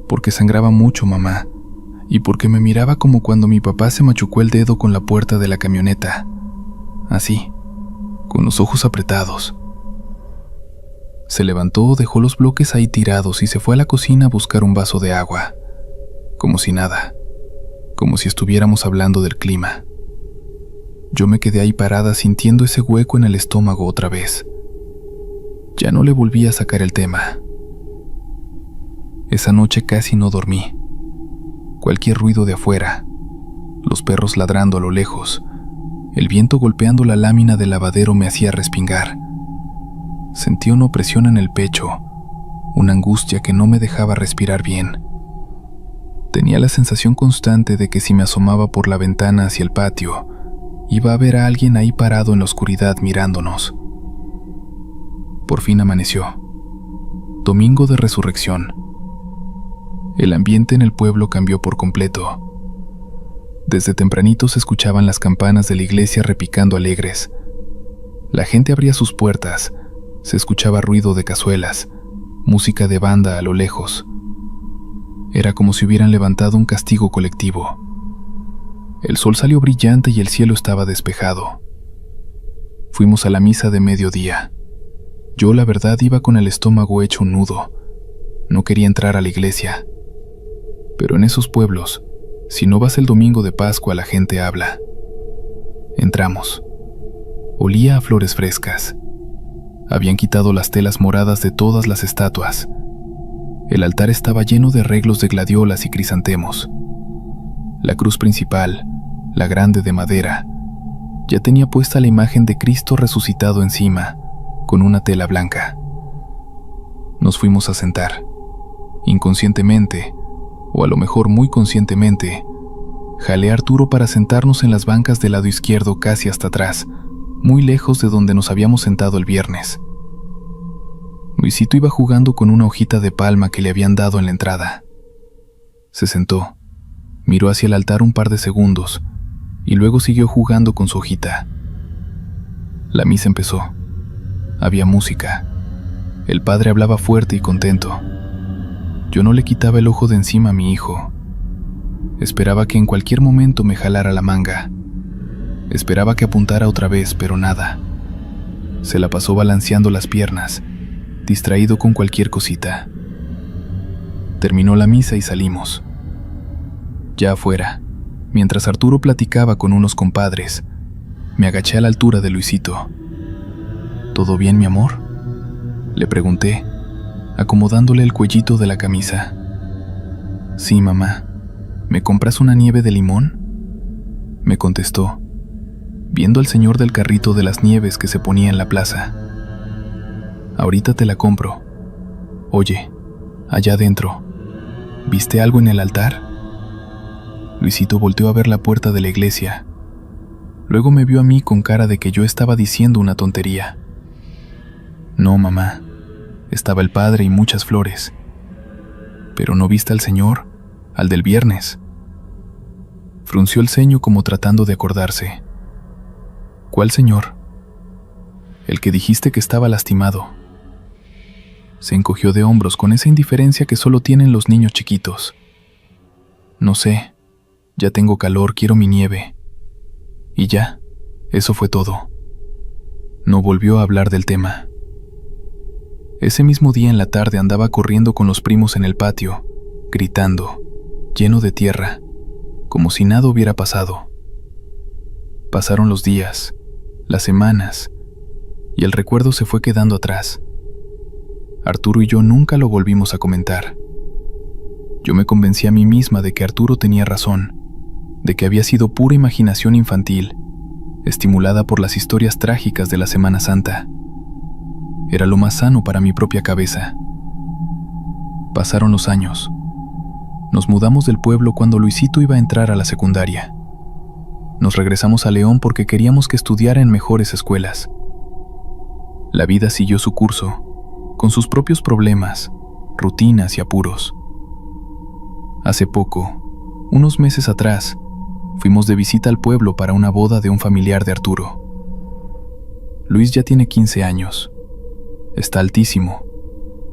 Porque sangraba mucho, mamá. Y porque me miraba como cuando mi papá se machucó el dedo con la puerta de la camioneta. así, con los ojos apretados. Se levantó, dejó los bloques ahí tirados y se fue a la cocina a buscar un vaso de agua, como si nada, como si estuviéramos hablando del clima. Yo me quedé ahí parada sintiendo ese hueco en el estómago otra vez. Ya no le volví a sacar el tema. Esa noche casi no dormí. Cualquier ruido de afuera, los perros ladrando a lo lejos, el viento golpeando la lámina del lavadero me hacía respingar. Sentí una opresión en el pecho, una angustia que no me dejaba respirar bien. Tenía la sensación constante de que si me asomaba por la ventana hacia el patio, iba a ver a alguien ahí parado en la oscuridad mirándonos. Por fin amaneció. Domingo de Resurrección. El ambiente en el pueblo cambió por completo. Desde tempranito se escuchaban las campanas de la iglesia repicando alegres. La gente abría sus puertas, se escuchaba ruido de cazuelas, música de banda a lo lejos. Era como si hubieran levantado un castigo colectivo. El sol salió brillante y el cielo estaba despejado. Fuimos a la misa de mediodía. Yo, la verdad, iba con el estómago hecho un nudo. No quería entrar a la iglesia. Pero en esos pueblos, si no vas el domingo de Pascua, la gente habla. Entramos. Olía a flores frescas. Habían quitado las telas moradas de todas las estatuas. El altar estaba lleno de arreglos de gladiolas y crisantemos. La cruz principal, la grande de madera, ya tenía puesta la imagen de Cristo resucitado encima, con una tela blanca. Nos fuimos a sentar. Inconscientemente, o a lo mejor muy conscientemente, jalé a Arturo para sentarnos en las bancas del lado izquierdo casi hasta atrás, muy lejos de donde nos habíamos sentado el viernes. Luisito iba jugando con una hojita de palma que le habían dado en la entrada. Se sentó, miró hacia el altar un par de segundos y luego siguió jugando con su hojita. La misa empezó. Había música. El padre hablaba fuerte y contento. Yo no le quitaba el ojo de encima a mi hijo. Esperaba que en cualquier momento me jalara la manga. Esperaba que apuntara otra vez, pero nada. Se la pasó balanceando las piernas, distraído con cualquier cosita. Terminó la misa y salimos. Ya afuera, mientras Arturo platicaba con unos compadres, me agaché a la altura de Luisito. ¿Todo bien, mi amor?, le pregunté, acomodándole el cuellito de la camisa. Sí, mamá. ¿Me compras una nieve de limón?, me contestó, viendo al señor del carrito de las nieves que se ponía en la plaza. Ahorita te la compro. Oye, allá adentro, ¿viste algo en el altar? Luisito volteó a ver la puerta de la iglesia. Luego me vio a mí con cara de que yo estaba diciendo una tontería. No, mamá. Estaba el padre y muchas flores. ¿Pero no viste al señor, al del viernes? Frunció el ceño como tratando de acordarse. ¿Cuál señor? El que dijiste que estaba lastimado. Se encogió de hombros con esa indiferencia que solo tienen los niños chiquitos. No sé, ya tengo calor, quiero mi nieve. Y ya, eso fue todo. No volvió a hablar del tema. Ese mismo día en la tarde andaba corriendo con los primos en el patio, gritando, lleno de tierra, como si nada hubiera pasado. Pasaron los días, las semanas, y el recuerdo se fue quedando atrás. Arturo y yo nunca lo volvimos a comentar. Yo me convencí a mí misma de que Arturo tenía razón, de que había sido pura imaginación infantil, estimulada por las historias trágicas de la Semana Santa. Era lo más sano para mi propia cabeza. Pasaron los años. Nos mudamos del pueblo cuando Luisito iba a entrar a la secundaria. Nos regresamos a León porque queríamos que estudiara en mejores escuelas. La vida siguió su curso, con sus propios problemas, rutinas y apuros. Hace poco, unos meses atrás, fuimos de visita al pueblo para una boda de un familiar de Arturo. Luis ya tiene 15 años. Está altísimo,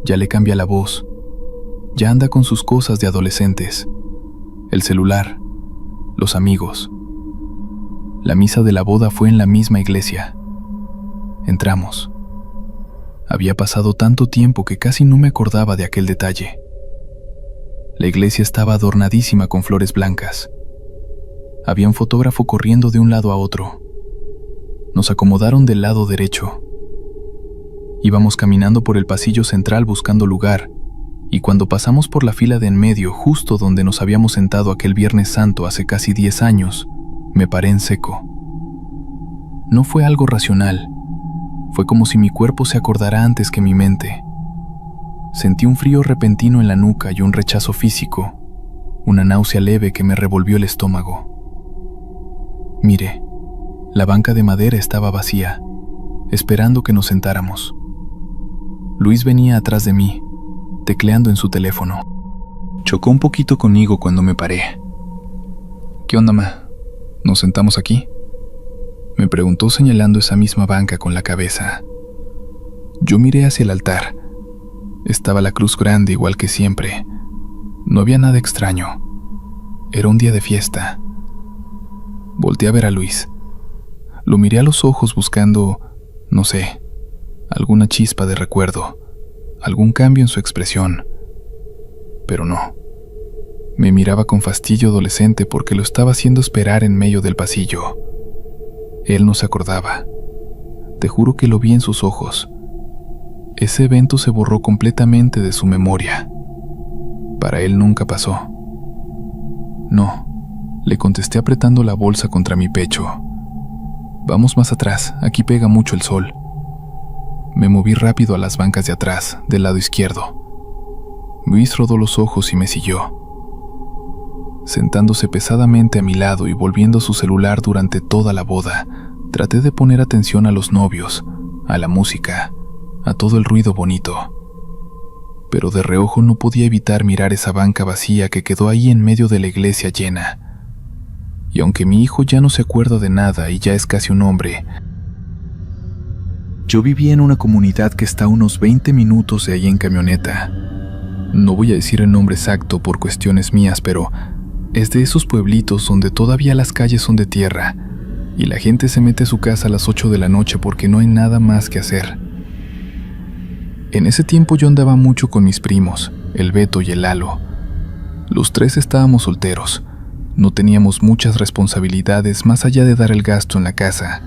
ya le cambia la voz, ya anda con sus cosas de adolescentes, el celular, los amigos. La misa de la boda fue en la misma iglesia. Entramos. Había pasado tanto tiempo que casi no me acordaba de aquel detalle. La iglesia estaba adornadísima con flores blancas. Había un fotógrafo corriendo de un lado a otro. Nos acomodaron del lado derecho. Íbamos caminando por el pasillo central buscando lugar, y cuando pasamos por la fila de en medio, justo donde nos habíamos sentado aquel Viernes Santo hace casi 10 años, me paré en seco. No fue algo racional. Fue como si mi cuerpo se acordara antes que mi mente. Sentí un frío repentino en la nuca y un rechazo físico, una náusea leve que me revolvió el estómago. Miré, la banca de madera estaba vacía, esperando que nos sentáramos. Luis venía atrás de mí, tecleando en su teléfono. Chocó un poquito conmigo cuando me paré. ¿Qué onda, ma? ¿Nos sentamos aquí?, me preguntó señalando esa misma banca con la cabeza. Yo miré hacia el altar. Estaba la cruz grande igual que siempre. No había nada extraño. Era un día de fiesta. Volteé a ver a Luis. Lo miré a los ojos buscando, no sé, alguna chispa de recuerdo, algún cambio en su expresión. Pero no. Me miraba con fastidio adolescente porque lo estaba haciendo esperar en medio del pasillo. Él no se acordaba. Te juro que lo vi en sus ojos. Ese evento se borró completamente de su memoria. Para él nunca pasó. No, le contesté apretando la bolsa contra mi pecho. Vamos más atrás, aquí pega mucho el sol. Me moví rápido a las bancas de atrás, del lado izquierdo. Luis rodó los ojos y me siguió. Sentándose pesadamente a mi lado y volviendo su celular durante toda la boda, traté de poner atención a los novios, a la música, a todo el ruido bonito. Pero de reojo no podía evitar mirar esa banca vacía que quedó ahí en medio de la iglesia llena. Y aunque mi hijo ya no se acuerda de nada y ya es casi un hombre, yo vivía en una comunidad que está a unos 20 minutos de ahí en camioneta. No voy a decir el nombre exacto por cuestiones mías, pero es de esos pueblitos donde todavía las calles son de tierra y la gente se mete a su casa a las 8 de la noche porque no hay nada más que hacer. En ese tiempo yo andaba mucho con mis primos, el Beto y el Lalo. Los tres estábamos solteros, no teníamos muchas responsabilidades más allá de dar el gasto en la casa,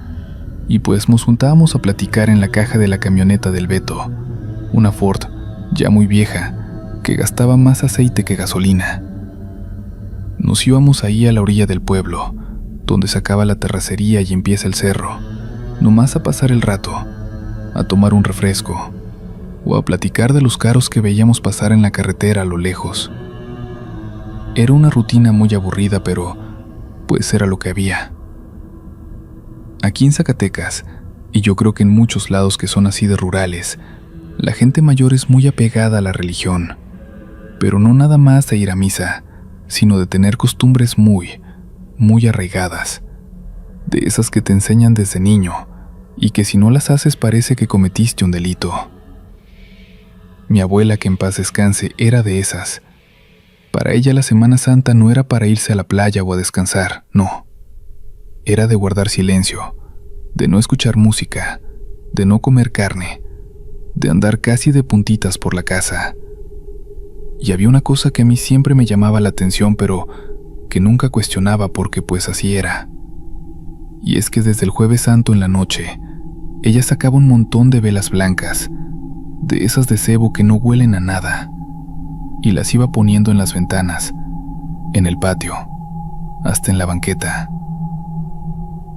y pues nos juntábamos a platicar en la caja de la camioneta del Beto, una Ford ya muy vieja, que gastaba más aceite que gasolina. Nos íbamos ahí a la orilla del pueblo, donde se acaba la terracería y empieza el cerro, nomás a pasar el rato, a tomar un refresco, o a platicar de los carros que veíamos pasar en la carretera a lo lejos. Era una rutina muy aburrida, pero pues era lo que había. Aquí en Zacatecas, y yo creo que en muchos lados que son así de rurales, la gente mayor es muy apegada a la religión, pero no nada más de ir a misa, sino de tener costumbres muy arraigadas, de esas que te enseñan desde niño, y que si no las haces parece que cometiste un delito. Mi abuela, que en paz descanse, era de esas. Para ella la Semana Santa no era para irse a la playa o a descansar, no. Era de guardar silencio, de no escuchar música, de no comer carne, de andar casi de puntitas por la casa. Y había una cosa que a mí siempre me llamaba la atención, pero que nunca cuestionaba porque pues así era. Y es que desde el Jueves Santo en la noche, ella sacaba un montón de velas blancas, de esas de cebo que no huelen a nada, y las iba poniendo en las ventanas, en el patio, hasta en la banqueta.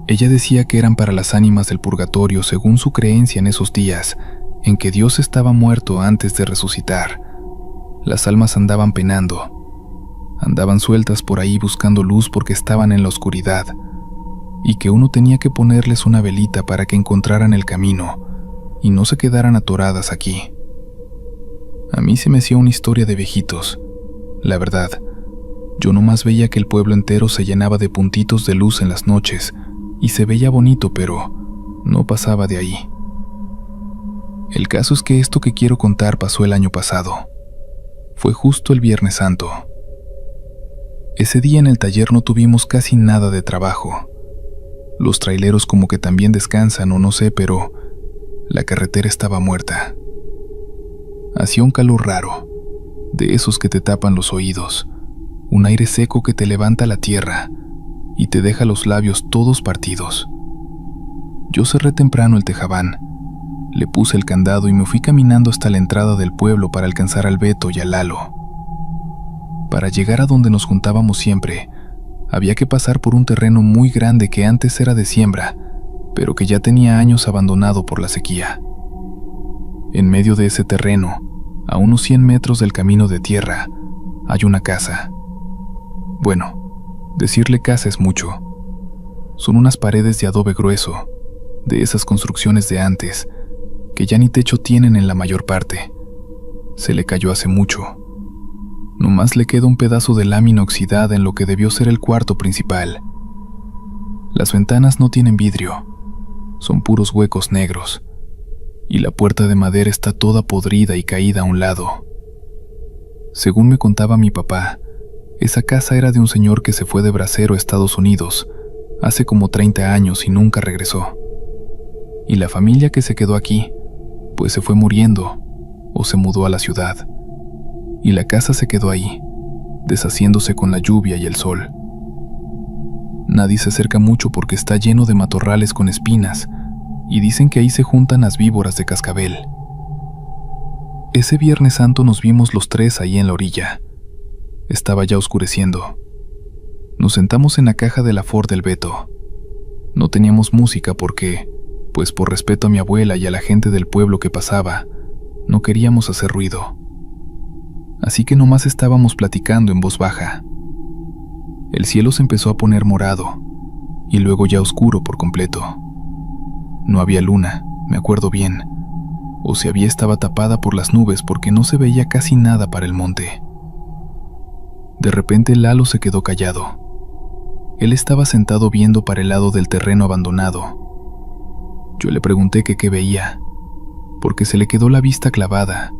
Ella decía que eran para las ánimas del purgatorio según su creencia en esos días, en que Dios estaba muerto antes de resucitar. Las almas andaban penando, andaban sueltas por ahí buscando luz porque estaban en la oscuridad, y que uno tenía que ponerles una velita para que encontraran el camino y no se quedaran atoradas aquí. A mí se me hacía una historia de viejitos. La verdad, yo nomás veía que el pueblo entero se llenaba de puntitos de luz en las noches y se veía bonito, pero no pasaba de ahí. El caso es que esto que quiero contar pasó el año pasado. Fue justo el Viernes Santo. Ese día en el taller no tuvimos casi nada de trabajo. Los traileros como que también descansan o no sé, pero la carretera estaba muerta. Hacía un calor raro, de esos que te tapan los oídos, un aire seco que te levanta la tierra y te deja los labios todos partidos. Yo cerré temprano el tejabán, le puse el candado y me fui caminando hasta la entrada del pueblo para alcanzar al Beto y a Lalo. Para llegar a donde nos juntábamos siempre, había que pasar por un terreno muy grande que antes era de siembra, pero que ya tenía años abandonado por la sequía. En medio de ese terreno, a unos 100 metros del camino de tierra, hay una casa. Bueno, decirle casa es mucho. Son unas paredes de adobe grueso, de esas construcciones de antes, que ya ni techo tienen en la mayor parte. Se le cayó hace mucho. Nomás le queda un pedazo de lámina oxidada en lo que debió ser el cuarto principal. Las ventanas no tienen vidrio, son puros huecos negros, y la puerta de madera está toda podrida y caída a un lado. Según me contaba mi papá, esa casa era de un señor que se fue de bracero a Estados Unidos hace como 30 años y nunca regresó. Y la familia que se quedó aquí, pues se fue muriendo o se mudó a la ciudad. Y la casa se quedó ahí, deshaciéndose con la lluvia y el sol. Nadie se acerca mucho porque está lleno de matorrales con espinas, y dicen que ahí se juntan las víboras de cascabel. Ese Viernes Santo nos vimos los tres ahí en la orilla. Estaba ya oscureciendo. Nos sentamos en la caja de la Ford del Beto. No teníamos música porque, pues por respeto a mi abuela y a la gente del pueblo que pasaba, no queríamos hacer ruido. Así que nomás estábamos platicando en voz baja. El cielo se empezó a poner morado, y luego ya oscuro por completo. No había luna, me acuerdo bien, o si había estaba tapada por las nubes porque no se veía casi nada para el monte. De repente Lalo se quedó callado. Él estaba sentado viendo para el lado del terreno abandonado. Yo le pregunté que qué veía, porque se le quedó la vista clavada,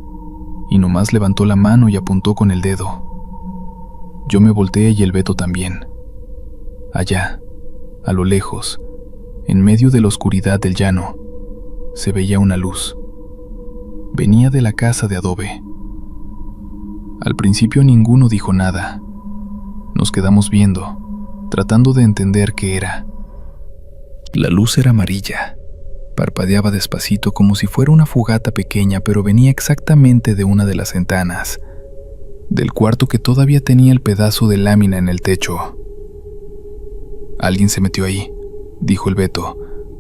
y nomás levantó la mano y apuntó con el dedo. Yo me volteé y el Beto también. Allá, a lo lejos, en medio de la oscuridad del llano, se veía una luz. Venía de la casa de adobe. Al principio ninguno dijo nada. Nos quedamos viendo, tratando de entender qué era. La luz era amarilla. Parpadeaba despacito como si fuera una fogata pequeña, pero venía exactamente de una de las ventanas, del cuarto que todavía tenía el pedazo de lámina en el techo. Alguien se metió ahí, dijo el Beto,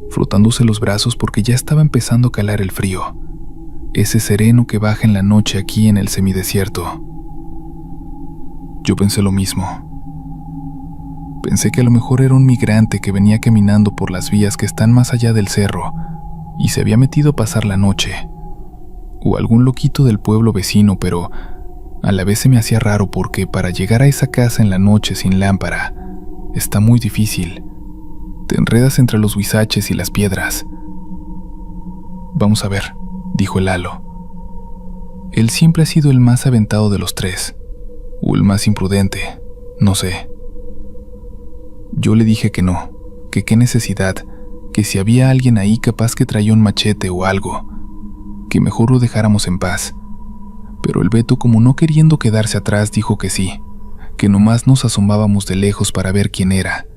frotándose los brazos porque ya estaba empezando a calar el frío, ese sereno que baja en la noche aquí en el semidesierto. Yo pensé lo mismo. Pensé que a lo mejor era un migrante que venía caminando por las vías que están más allá del cerro y se había metido a pasar la noche, o algún loquito del pueblo vecino, pero a la vez se me hacía raro porque para llegar a esa casa en la noche sin lámpara está muy difícil. Te enredas entre los huizaches y las piedras. Vamos a ver, dijo el Lalo. Él siempre ha sido el más aventado de los tres, o el más imprudente, no sé. Yo le dije que no, que qué necesidad, que si había alguien ahí capaz que traía un machete o algo, que mejor lo dejáramos en paz. Pero el Beto, como no queriendo quedarse atrás, dijo que sí, que nomás nos asomábamos de lejos para ver quién era,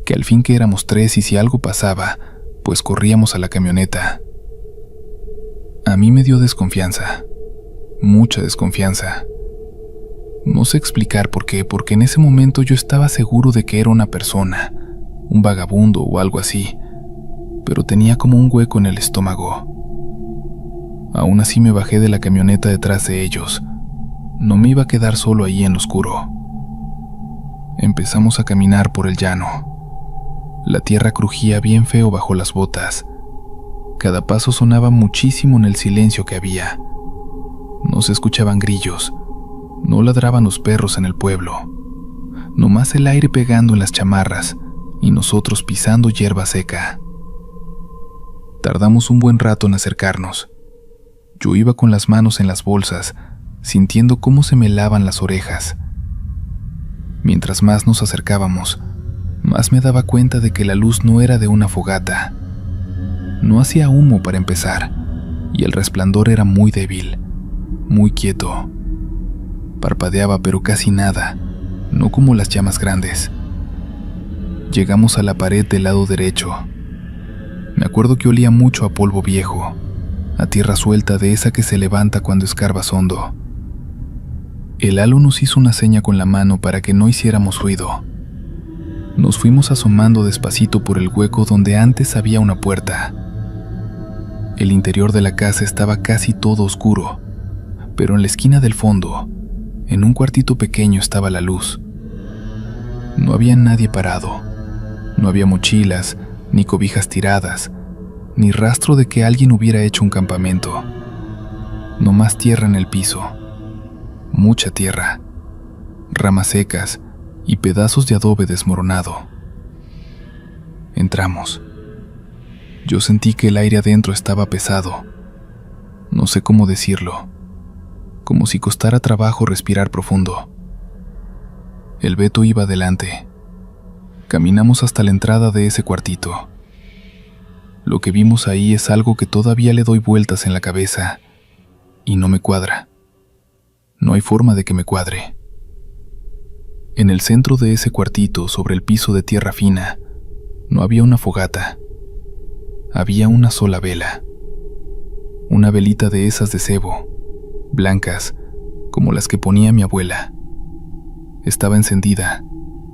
que al fin que éramos tres y si algo pasaba, pues corríamos a la camioneta. A mí me dio desconfianza, mucha desconfianza. No sé explicar por qué, porque en ese momento yo estaba seguro de que era una persona, un vagabundo o algo así, pero tenía como un hueco en el estómago. Aún así me bajé de la camioneta detrás de ellos. No me iba a quedar solo ahí en lo oscuro. Empezamos a caminar por el llano. La tierra crujía bien feo bajo las botas. Cada paso sonaba muchísimo en el silencio que había. No se escuchaban grillos. No ladraban los perros en el pueblo, nomás el aire pegando en las chamarras y nosotros pisando hierba seca. Tardamos un buen rato en acercarnos. Yo iba con las manos en las bolsas, sintiendo cómo se me helaban las orejas. Mientras más nos acercábamos, Más me daba cuenta de que la luz no era de una fogata. No hacía humo para empezar, y el resplandor era muy débil, muy quieto. Parpadeaba pero casi nada, no como las llamas grandes. Llegamos a la pared del lado derecho. Me acuerdo que olía mucho a polvo viejo, a tierra suelta de esa que se levanta cuando escarbas hondo. El halo nos hizo una seña con la mano para que no hiciéramos ruido. Nos fuimos asomando despacito por el hueco donde antes había una puerta. El interior de la casa estaba casi todo oscuro, pero en la esquina del fondo, en un cuartito pequeño, estaba la luz. No había nadie parado, no había mochilas, ni cobijas tiradas, ni rastro de que alguien hubiera hecho un campamento. No más tierra en el piso, mucha tierra, ramas secas y pedazos de adobe desmoronado. Entramos. Yo sentí que el aire adentro estaba pesado. No sé cómo decirlo, como si costara trabajo respirar profundo. El Beto iba adelante. Caminamos hasta la entrada de ese cuartito. Lo que vimos ahí es algo que todavía le doy vueltas en la cabeza y no me cuadra. No hay forma de que me cuadre. En el centro de ese cuartito, sobre el piso de tierra fina, no había una fogata. Había una sola vela. Una velita de esas de cebo, blancas, como las que ponía mi abuela. Estaba encendida,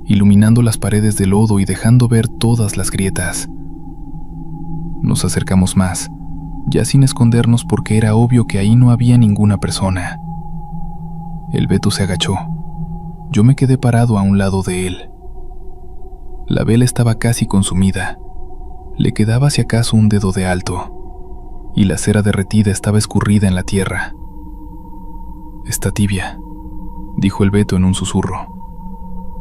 iluminando las paredes de lodo y dejando ver todas las grietas. Nos acercamos más, ya sin escondernos porque era obvio que ahí no había ninguna persona. El Beto se agachó. Yo me quedé parado a un lado de él. La vela estaba casi consumida. Le quedaba si acaso un dedo de alto, y la cera derretida estaba escurrida en la tierra. «Está tibia», dijo el Beto en un susurro.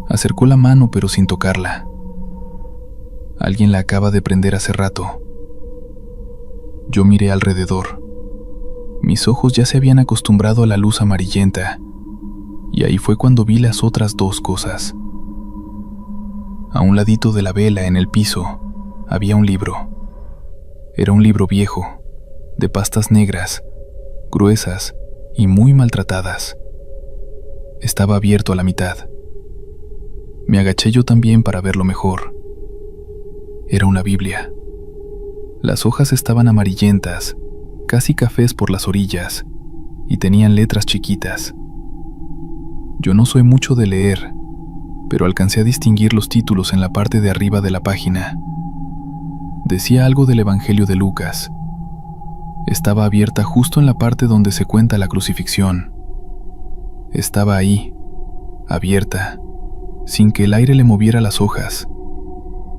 Acercó la mano pero sin tocarla. «Alguien la acaba de prender hace rato». Yo miré alrededor. Mis ojos ya se habían acostumbrado a la luz amarillenta, y ahí fue cuando vi las otras dos cosas. A un ladito de la vela, en el piso, había un libro. Era un libro viejo, de pastas negras, gruesas y muy maltratadas. Estaba abierto a la mitad. Me agaché yo también para verlo mejor. Era una Biblia. Las hojas estaban amarillentas, casi cafés por las orillas, y tenían letras chiquitas. Yo no soy mucho de leer, pero alcancé a distinguir los títulos en la parte de arriba de la página. Decía algo del Evangelio de Lucas. Estaba abierta justo en la parte donde se cuenta la crucifixión. Estaba ahí, abierta, sin que el aire le moviera las hojas,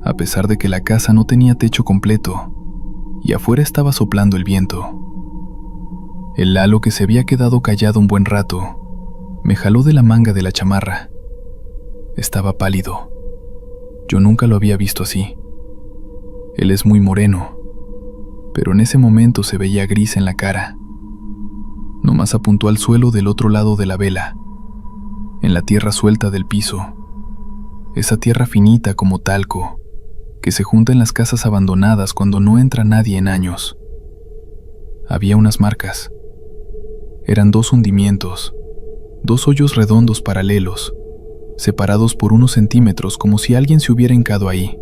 a pesar de que la casa no tenía techo completo y afuera estaba soplando el viento. El Lalo, que se había quedado callado un buen rato, me jaló de la manga de la chamarra. Estaba pálido. Yo nunca lo había visto así. Él es muy moreno, pero en ese momento se veía gris en la cara. Nomás apuntó al suelo del otro lado de la vela, en la tierra suelta del piso, esa tierra finita como talco, que se junta en las casas abandonadas cuando no entra nadie en años. Había unas marcas. Eran 2 hundimientos, 2 hoyos redondos paralelos, separados por unos centímetros, como si alguien se hubiera hincado ahí,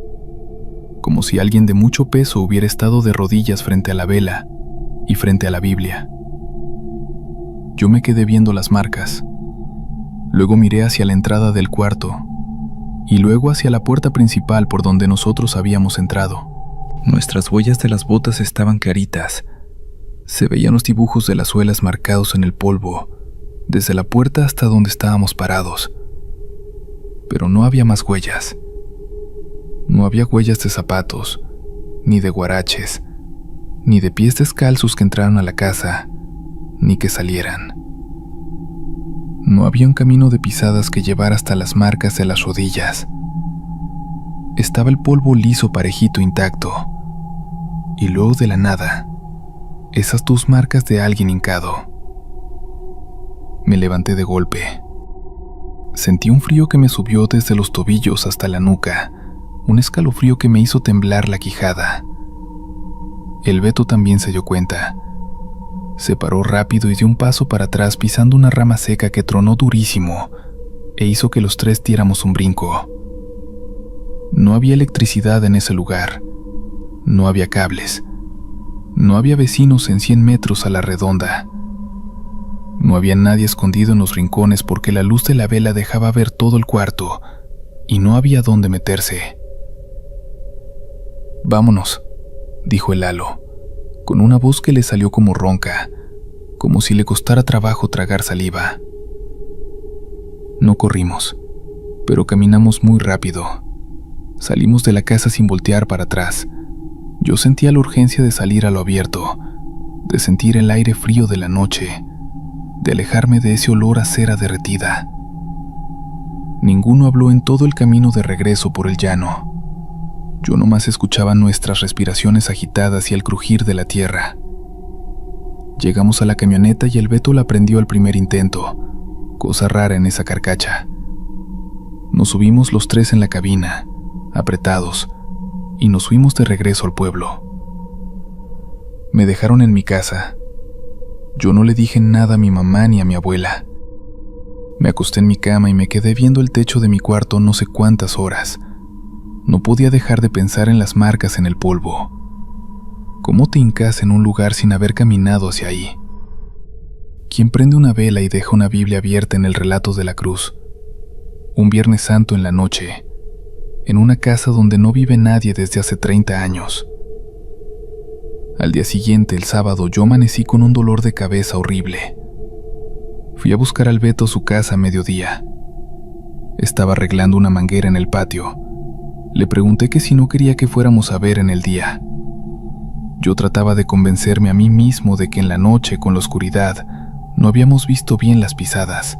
como si alguien de mucho peso hubiera estado de rodillas frente a la vela y frente a la Biblia. Yo me quedé viendo las marcas. Luego miré hacia la entrada del cuarto y luego hacia la puerta principal por donde nosotros habíamos entrado. Nuestras huellas de las botas estaban claritas. Se veían los dibujos de las suelas marcados en el polvo, desde la puerta hasta donde estábamos parados. Pero no había más huellas. No había huellas de zapatos, ni de guaraches, ni de pies descalzos que entraron a la casa, ni que salieran. No había un camino de pisadas que llevara hasta las marcas de las rodillas. Estaba el polvo liso, parejito, intacto. Y luego, de la nada, esas 2 marcas de alguien hincado. Me levanté de golpe. Sentí un frío que me subió desde los tobillos hasta la nuca, un escalofrío que me hizo temblar la quijada. El Beto también se dio cuenta. Se paró rápido y dio un paso para atrás pisando una rama seca que tronó durísimo e hizo que los tres diéramos un brinco. No había electricidad en ese lugar. No había cables. No había vecinos en 100 metros a la redonda. No había nadie escondido en los rincones porque la luz de la vela dejaba ver todo el cuarto y no había dónde meterse. «Vámonos», dijo el Lalo, con una voz que le salió como ronca, como si le costara trabajo tragar saliva. No corrimos, pero caminamos muy rápido. Salimos de la casa sin voltear para atrás. Yo sentía la urgencia de salir a lo abierto, de sentir el aire frío de la noche, de alejarme de ese olor a cera derretida. Ninguno habló en todo el camino de regreso por el llano. Yo nomás escuchaba nuestras respiraciones agitadas y el crujir de la tierra. Llegamos a la camioneta y el Beto la prendió al primer intento, cosa rara en esa carcacha. Nos subimos los tres en la cabina, apretados, y nos fuimos de regreso al pueblo. Me dejaron en mi casa. Yo no le dije nada a mi mamá ni a mi abuela. Me acosté en mi cama y me quedé viendo el techo de mi cuarto no sé cuántas horas. No podía dejar de pensar en las marcas en el polvo. ¿Cómo te hincas en un lugar sin haber caminado hacia ahí? ¿Quién prende una vela y deja una Biblia abierta en el relato de la cruz? Un Viernes Santo en la noche, en una casa donde no vive nadie desde hace 30 años. Al día siguiente, el sábado, yo amanecí con un dolor de cabeza horrible. Fui a buscar al Beto a su casa a mediodía. Estaba arreglando una manguera en el patio. Le pregunté que si no quería que fuéramos a ver en el día. Yo trataba de convencerme a mí mismo de que en la noche, con la oscuridad, no habíamos visto bien las pisadas,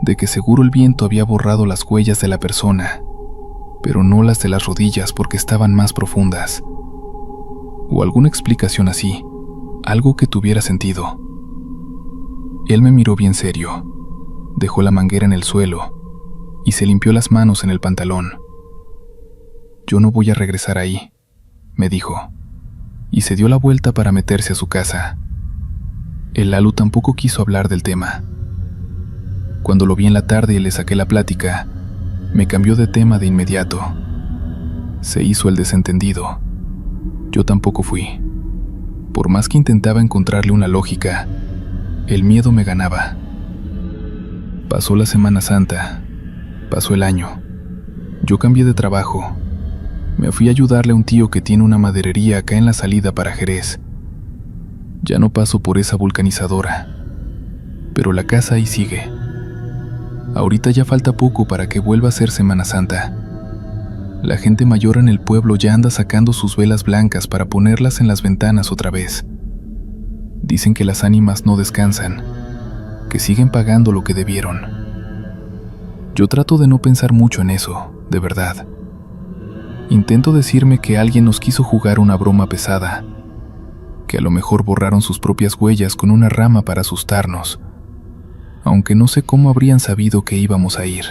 de que seguro el viento había borrado las huellas de la persona, pero no las de las rodillas porque estaban más profundas. O alguna explicación así, algo que tuviera sentido. Él me miró bien serio, dejó la manguera en el suelo y se limpió las manos en el pantalón. «Yo no voy a regresar ahí», me dijo, y se dio la vuelta para meterse a su casa. El Lalu tampoco quiso hablar del tema. Cuando lo vi en la tarde y le saqué la plática, me cambió de tema de inmediato. Se hizo el desentendido. Yo tampoco fui. Por más que intentaba encontrarle una lógica, el miedo me ganaba. Pasó la Semana Santa, pasó el año. Yo cambié de trabajo. Me fui a ayudarle a un tío que tiene una maderería acá en la salida para Jerez. Ya no paso por esa vulcanizadora, pero la casa ahí sigue. Ahorita ya falta poco para que vuelva a ser Semana Santa. La gente mayor en el pueblo ya anda sacando sus velas blancas para ponerlas en las ventanas otra vez. Dicen que las ánimas no descansan, que siguen pagando lo que debieron. Yo trato de no pensar mucho en eso, de verdad. Intento decirme que alguien nos quiso jugar una broma pesada, que a lo mejor borraron sus propias huellas con una rama para asustarnos, aunque no sé cómo habrían sabido que íbamos a ir.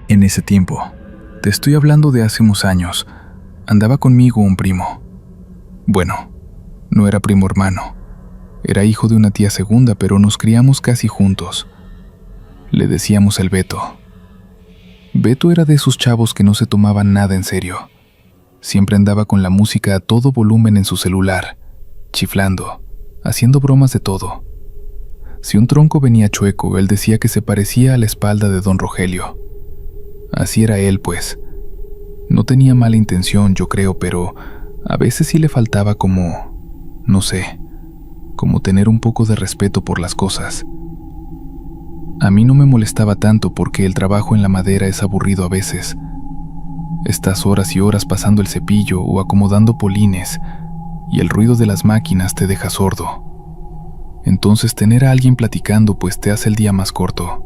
En ese tiempo, te estoy hablando de hace unos años, andaba conmigo un primo. Bueno, no era primo hermano, era hijo de una tía segunda, pero nos criamos casi juntos. Le decíamos el Beto. Beto era de esos chavos que no se tomaban nada en serio. Siempre andaba con la música a todo volumen en su celular, chiflando, haciendo bromas de todo. Si un tronco venía chueco, él decía que se parecía a la espalda de don Rogelio. Así era él, pues. No tenía mala intención, yo creo, pero a veces sí le faltaba como, no sé, como tener un poco de respeto por las cosas. A mí no me molestaba tanto porque el trabajo en la madera es aburrido a veces. Estás horas y horas pasando el cepillo o acomodando polines y el ruido de las máquinas te deja sordo. Entonces tener a alguien platicando pues te hace el día más corto.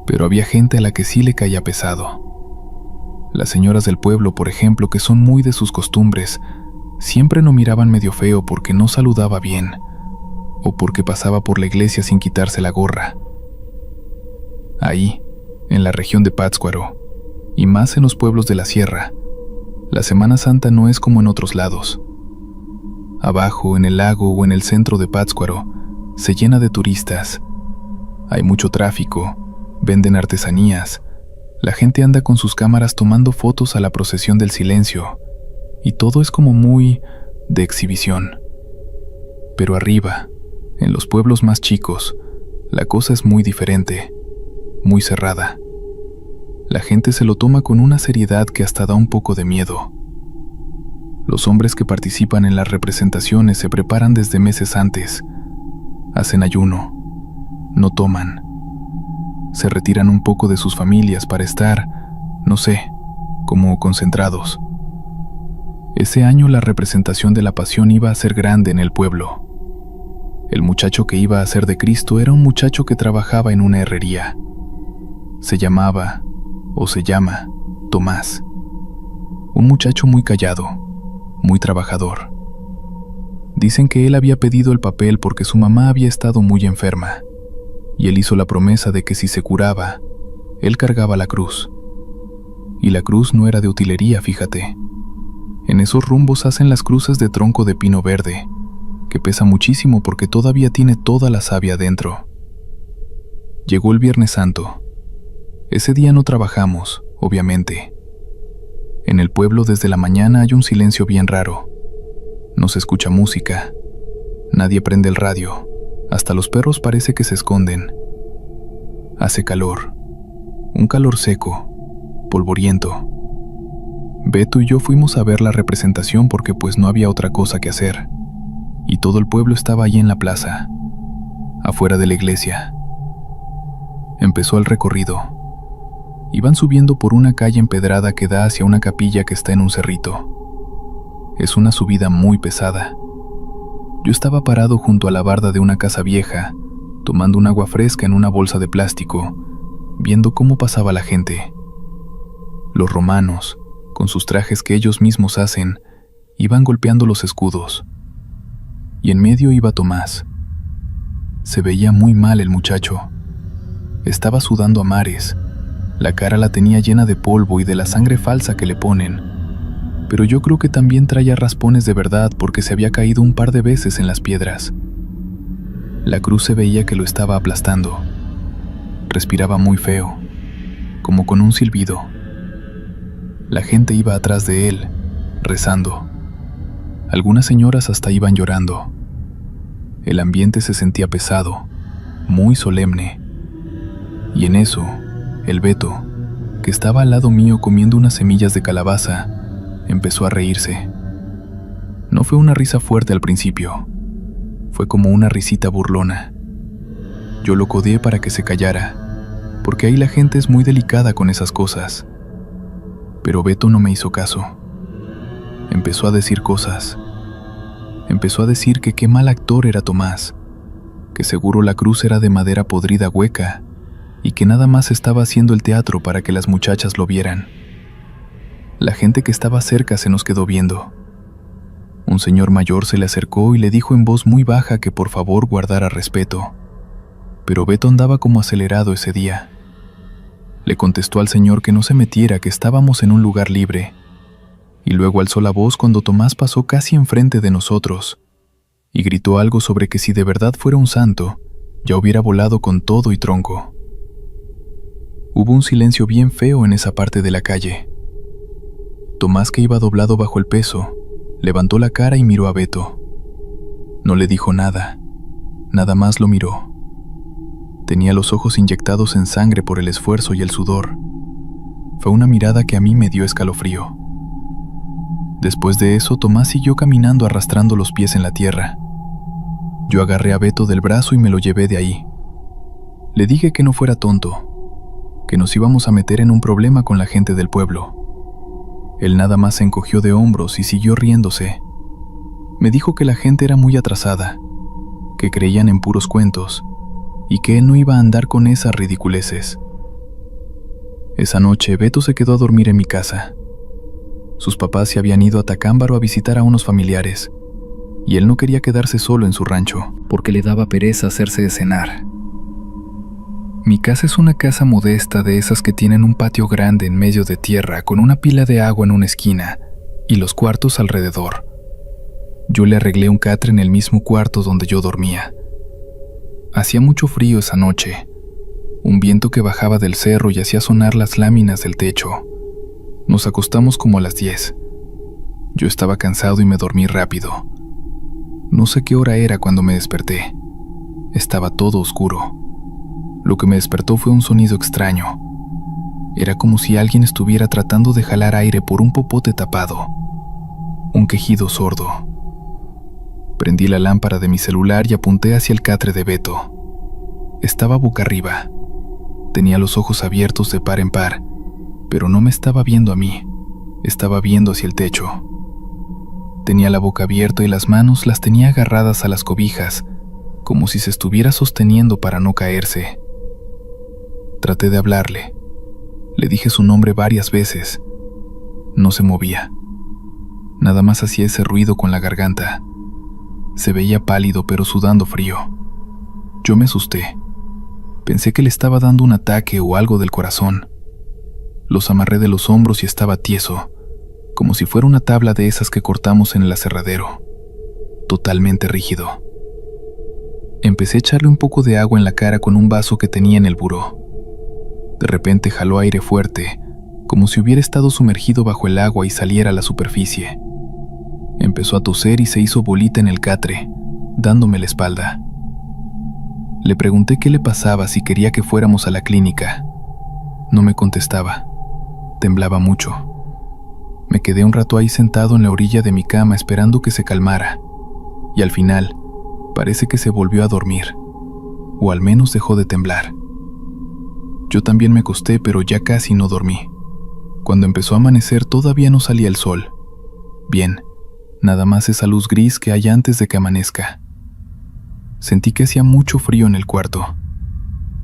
Pero había gente a la que sí le caía pesado. Las señoras del pueblo, por ejemplo, que son muy de sus costumbres, siempre no miraban medio feo porque no saludaba bien o porque pasaba por la iglesia sin quitarse la gorra. Ahí, en la región de Pátzcuaro, y más en los pueblos de la sierra. La Semana Santa no es como en otros lados. Abajo, en el lago o en el centro de Pátzcuaro, se llena de turistas. Hay mucho tráfico, venden artesanías, la gente anda con sus cámaras tomando fotos a la procesión del silencio, y todo es como muy de exhibición. Pero arriba, en los pueblos más chicos, la cosa es muy diferente, muy cerrada. La gente se lo toma con una seriedad que hasta da un poco de miedo. Los hombres que participan en las representaciones se preparan desde meses antes. Hacen ayuno, no toman. Se retiran un poco de sus familias para estar, no sé, como concentrados. Ese año la representación de la Pasión iba a ser grande en el pueblo. El muchacho que iba a ser de Cristo era un muchacho que trabajaba en una herrería. Se llamaba, o se llama, Tomás. Un muchacho muy callado, muy trabajador. Dicen que él había pedido el papel porque su mamá había estado muy enferma, y él hizo la promesa de que si se curaba, él cargaba la cruz. Y la cruz no era de utilería, fíjate. En esos rumbos hacen las cruces de tronco de pino verde, que pesa muchísimo porque todavía tiene toda la savia dentro. Llegó el Viernes Santo. Ese día no trabajamos, obviamente. En el pueblo desde la mañana hay un silencio bien raro. No se escucha música. Nadie prende el radio. Hasta los perros parece que se esconden. Hace calor. Un calor seco, polvoriento. Beto y yo fuimos a ver la representación porque pues no había otra cosa que hacer. Y todo el pueblo estaba allí en la plaza, afuera de la iglesia. Empezó el recorrido. Iban subiendo por una calle empedrada que da hacia una capilla que está en un cerrito. Es una subida muy pesada. Yo estaba parado junto a la barda de una casa vieja, tomando un agua fresca en una bolsa de plástico, viendo cómo pasaba la gente. Los romanos, con sus trajes que ellos mismos hacen, iban golpeando los escudos. Y en medio iba Tomás. Se veía muy mal el muchacho. Estaba sudando a mares. La cara la tenía llena de polvo y de la sangre falsa que le ponen. Pero yo creo que también traía raspones de verdad porque se había caído un par de veces en las piedras. La cruz se veía que lo estaba aplastando. Respiraba muy feo, como con un silbido. La gente iba atrás de él, rezando. Algunas señoras hasta iban llorando. El ambiente se sentía pesado, muy solemne. Y en eso, el Beto, que estaba al lado mío comiendo unas semillas de calabaza, empezó a reírse. No fue una risa fuerte al principio, fue como una risita burlona. Yo lo codeé para que se callara, porque ahí la gente es muy delicada con esas cosas. Pero Beto no me hizo caso. Empezó a decir cosas. Empezó a decir que qué mal actor era Tomás, que seguro la cruz era de madera podrida hueca y que nada más estaba haciendo el teatro para que las muchachas lo vieran. La gente que estaba cerca se nos quedó viendo. Un señor mayor se le acercó y le dijo en voz muy baja que por favor guardara respeto. Pero Beto andaba como acelerado ese día. Le contestó al señor que no se metiera, que estábamos en un lugar libre. Y luego alzó la voz cuando Tomás pasó casi enfrente de nosotros, y gritó algo sobre que si de verdad fuera un santo, ya hubiera volado con todo y tronco. Hubo un silencio bien feo en esa parte de la calle. Tomás, que iba doblado bajo el peso, levantó la cara y miró a Beto. No le dijo nada, nada más lo miró. Tenía los ojos inyectados en sangre por el esfuerzo y el sudor. Fue una mirada que a mí me dio escalofrío. Después de eso, Tomás siguió caminando arrastrando los pies en la tierra. Yo agarré a Beto del brazo y me lo llevé de ahí. Le dije que no fuera tonto, que nos íbamos a meter en un problema con la gente del pueblo. Él nada más se encogió de hombros y siguió riéndose. Me dijo que la gente era muy atrasada, que creían en puros cuentos y que él no iba a andar con esas ridiculeces. Esa noche, Beto se quedó a dormir en mi casa. Sus papás se habían ido a Tacámbaro a visitar a unos familiares, y él no quería quedarse solo en su rancho, porque le daba pereza hacerse de cenar. Mi casa es una casa modesta de esas que tienen un patio grande en medio de tierra con una pila de agua en una esquina y los cuartos alrededor. Yo le arreglé un catre en el mismo cuarto donde yo dormía. Hacía mucho frío esa noche, un viento que bajaba del cerro y hacía sonar las láminas del techo. Nos acostamos como a las 10. Yo estaba cansado y me dormí rápido. No sé qué hora era cuando me desperté. Estaba todo oscuro. Lo que me despertó fue un sonido extraño. Era como si alguien estuviera tratando de jalar aire por un popote tapado. Un quejido sordo. Prendí la lámpara de mi celular y apunté hacia el catre de Beto. Estaba boca arriba. Tenía los ojos abiertos de par en par, pero no me estaba viendo a mí. Estaba viendo hacia el techo. Tenía la boca abierta y las manos las tenía agarradas a las cobijas, como si se estuviera sosteniendo para no caerse. Traté de hablarle. Le dije su nombre varias veces. No se movía. Nada más hacía ese ruido con la garganta. Se veía pálido pero sudando frío. Yo me asusté. Pensé que le estaba dando un ataque o algo del corazón. Los amarré de los hombros y estaba tieso, como si fuera una tabla de esas que cortamos en el aserradero. Totalmente rígido. Empecé a echarle un poco de agua en la cara con un vaso que tenía en el buró. De repente jaló aire fuerte, como si hubiera estado sumergido bajo el agua y saliera a la superficie. Empezó a toser y se hizo bolita en el catre, dándome la espalda. Le pregunté qué le pasaba, si quería que fuéramos a la clínica. No me contestaba. Temblaba mucho. Me quedé un rato ahí sentado en la orilla de mi cama esperando que se calmara, y al final parece que se volvió a dormir, o al menos dejó de temblar. Yo también me acosté, pero ya casi no dormí. Cuando empezó a amanecer todavía no salía el sol. Bien, nada más esa luz gris que hay antes de que amanezca. Sentí que hacía mucho frío en el cuarto.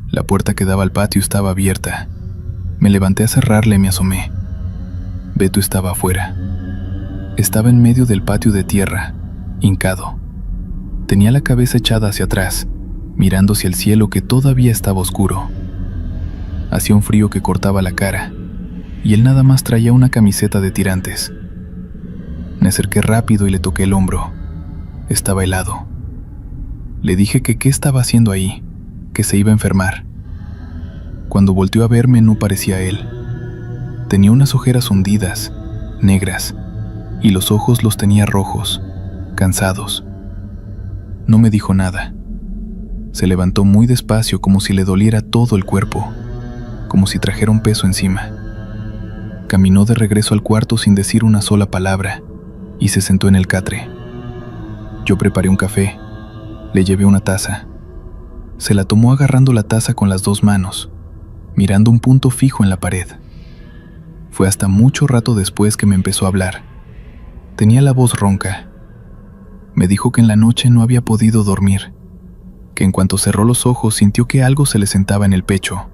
La puerta que daba al patio estaba abierta. Me levanté a cerrarla y me asomé. Beto estaba afuera. Estaba en medio del patio de tierra, hincado. Tenía la cabeza echada hacia atrás, mirando hacia el cielo que todavía estaba oscuro. Hacía un frío que cortaba la cara, y él nada más traía una camiseta de tirantes. Me acerqué rápido y le toqué el hombro. Estaba helado. Le dije que qué estaba haciendo ahí, que se iba a enfermar. Cuando volteó a verme no parecía él. Tenía unas ojeras hundidas, negras, y los ojos los tenía rojos, cansados. No me dijo nada. Se levantó muy despacio como si le doliera todo el cuerpo, como si trajera un peso encima. Caminó de regreso al cuarto sin decir una sola palabra y se sentó en el catre. Yo preparé un café, le llevé una taza. Se la tomó agarrando la taza con las dos manos, mirando un punto fijo en la pared. Fue hasta mucho rato después que me empezó a hablar. Tenía la voz ronca. Me dijo que en la noche no había podido dormir, que en cuanto cerró los ojos sintió que algo se le sentaba en el pecho.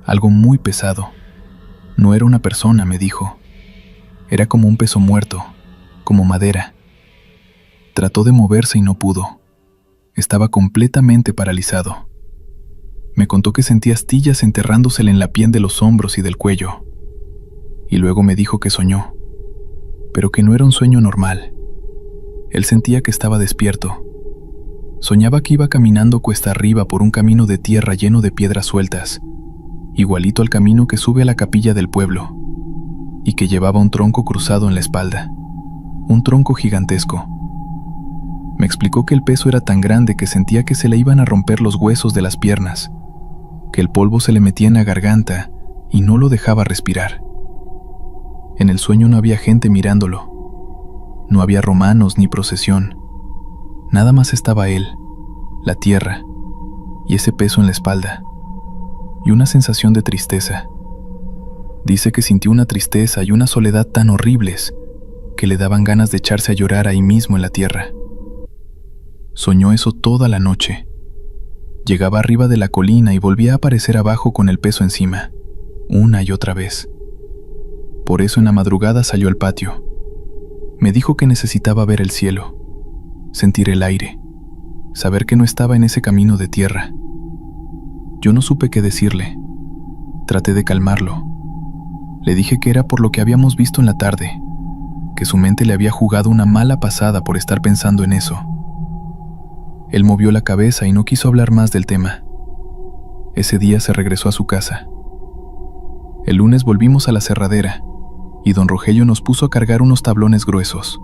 Algo muy pesado. No era una persona, me dijo. Era como un peso muerto, como madera. Trató de moverse y no pudo. Estaba completamente paralizado. Me contó que sentía astillas enterrándosele en la piel de los hombros y del cuello. Y luego me dijo que soñó, pero que no era un sueño normal. Él sentía que estaba despierto. Soñaba que iba caminando cuesta arriba por un camino de tierra lleno de piedras sueltas, igualito al camino que sube a la capilla del pueblo, y que llevaba un tronco cruzado en la espalda, un tronco gigantesco. Me explicó que el peso era tan grande que sentía que se le iban a romper los huesos de las piernas, que el polvo se le metía en la garganta y no lo dejaba respirar. En el sueño no había gente mirándolo, no había romanos ni procesión, nada más estaba él, la tierra, y ese peso en la espalda, y una sensación de tristeza. Dice que sintió una tristeza y una soledad tan horribles que le daban ganas de echarse a llorar ahí mismo en la tierra. Soñó eso toda la noche. Llegaba arriba de la colina y volvía a aparecer abajo con el peso encima, una y otra vez. Por eso en la madrugada salió al patio. Me dijo que necesitaba ver el cielo, sentir el aire, saber que no estaba en ese camino de tierra. Yo no supe qué decirle. Traté de calmarlo. Le dije que era por lo que habíamos visto en la tarde, que su mente le había jugado una mala pasada por estar pensando en eso. Él movió la cabeza y no quiso hablar más del tema. Ese día se regresó a su casa. El lunes volvimos a la aserradera y don Rogelio nos puso a cargar unos tablones gruesos.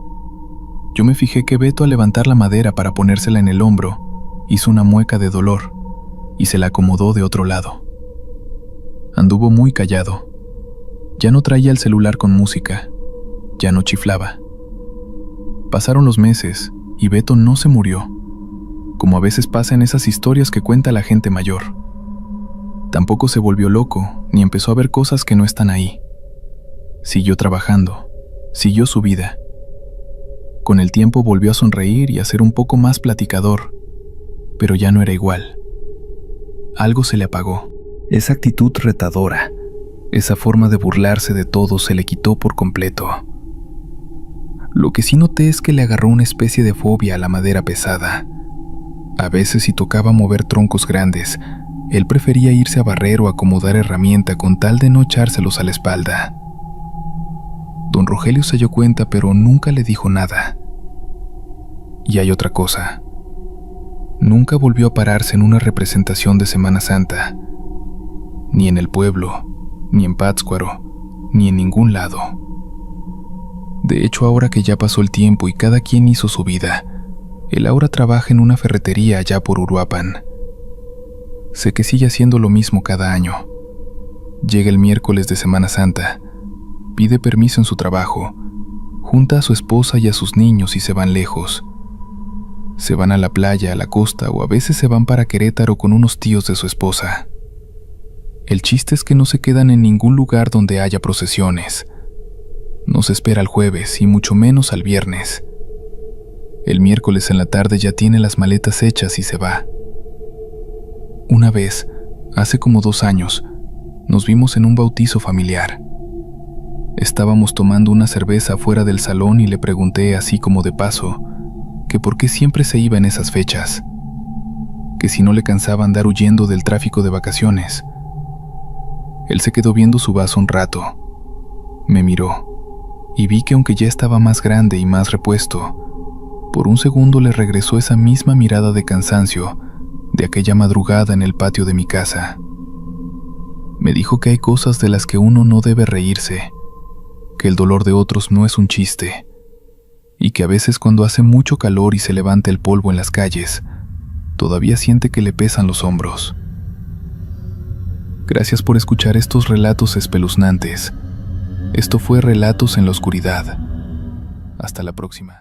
Yo me fijé que Beto, al levantar la madera para ponérsela en el hombro, hizo una mueca de dolor y se la acomodó de otro lado. Anduvo muy callado. Ya no traía el celular con música, ya no chiflaba. Pasaron los meses y Beto no se murió, como a veces pasa en esas historias que cuenta la gente mayor. Tampoco se volvió loco, ni empezó a ver cosas que no están ahí. Siguió trabajando, siguió su vida. Con el tiempo volvió a sonreír y a ser un poco más platicador, pero ya no era igual. Algo se le apagó. Esa actitud retadora, esa forma de burlarse de todo se le quitó por completo. Lo que sí noté es que le agarró una especie de fobia a la madera pesada. A veces, si tocaba mover troncos grandes, él prefería irse a barrer o acomodar herramienta con tal de no echárselos a la espalda. Don Rogelio se dio cuenta, pero nunca le dijo nada. Y hay otra cosa. Nunca volvió a pararse en una representación de Semana Santa. Ni en el pueblo, ni en Pátzcuaro, ni en ningún lado. De hecho, ahora que ya pasó el tiempo y cada quien hizo su vida, él ahora trabaja en una ferretería allá por Uruapan. Sé que sigue haciendo lo mismo cada año. Llega el miércoles de Semana Santa, pide permiso en su trabajo, junta a su esposa y a sus niños y se van lejos. Se van a la playa, a la costa, o a veces se van para Querétaro con unos tíos de su esposa. El chiste es que no se quedan en ningún lugar donde haya procesiones. No se espera al jueves y mucho menos al viernes. El miércoles en la tarde ya tiene las maletas hechas y se va. Una vez, hace como 2 años, nos vimos en un bautizo familiar. Estábamos tomando una cerveza fuera del salón y le pregunté, así como de paso, que por qué siempre se iba en esas fechas, que si no le cansaba andar huyendo del tráfico de vacaciones. Él se quedó viendo su vaso un rato, me miró, y vi que aunque ya estaba más grande y más repuesto, por un segundo le regresó esa misma mirada de cansancio de aquella madrugada en el patio de mi casa. Me dijo que hay cosas de las que uno no debe reírse, que el dolor de otros no es un chiste, y que a veces cuando hace mucho calor y se levanta el polvo en las calles, todavía siente que le pesan los hombros. Gracias por escuchar estos relatos espeluznantes. Esto fue Relatos en la Oscuridad. Hasta la próxima.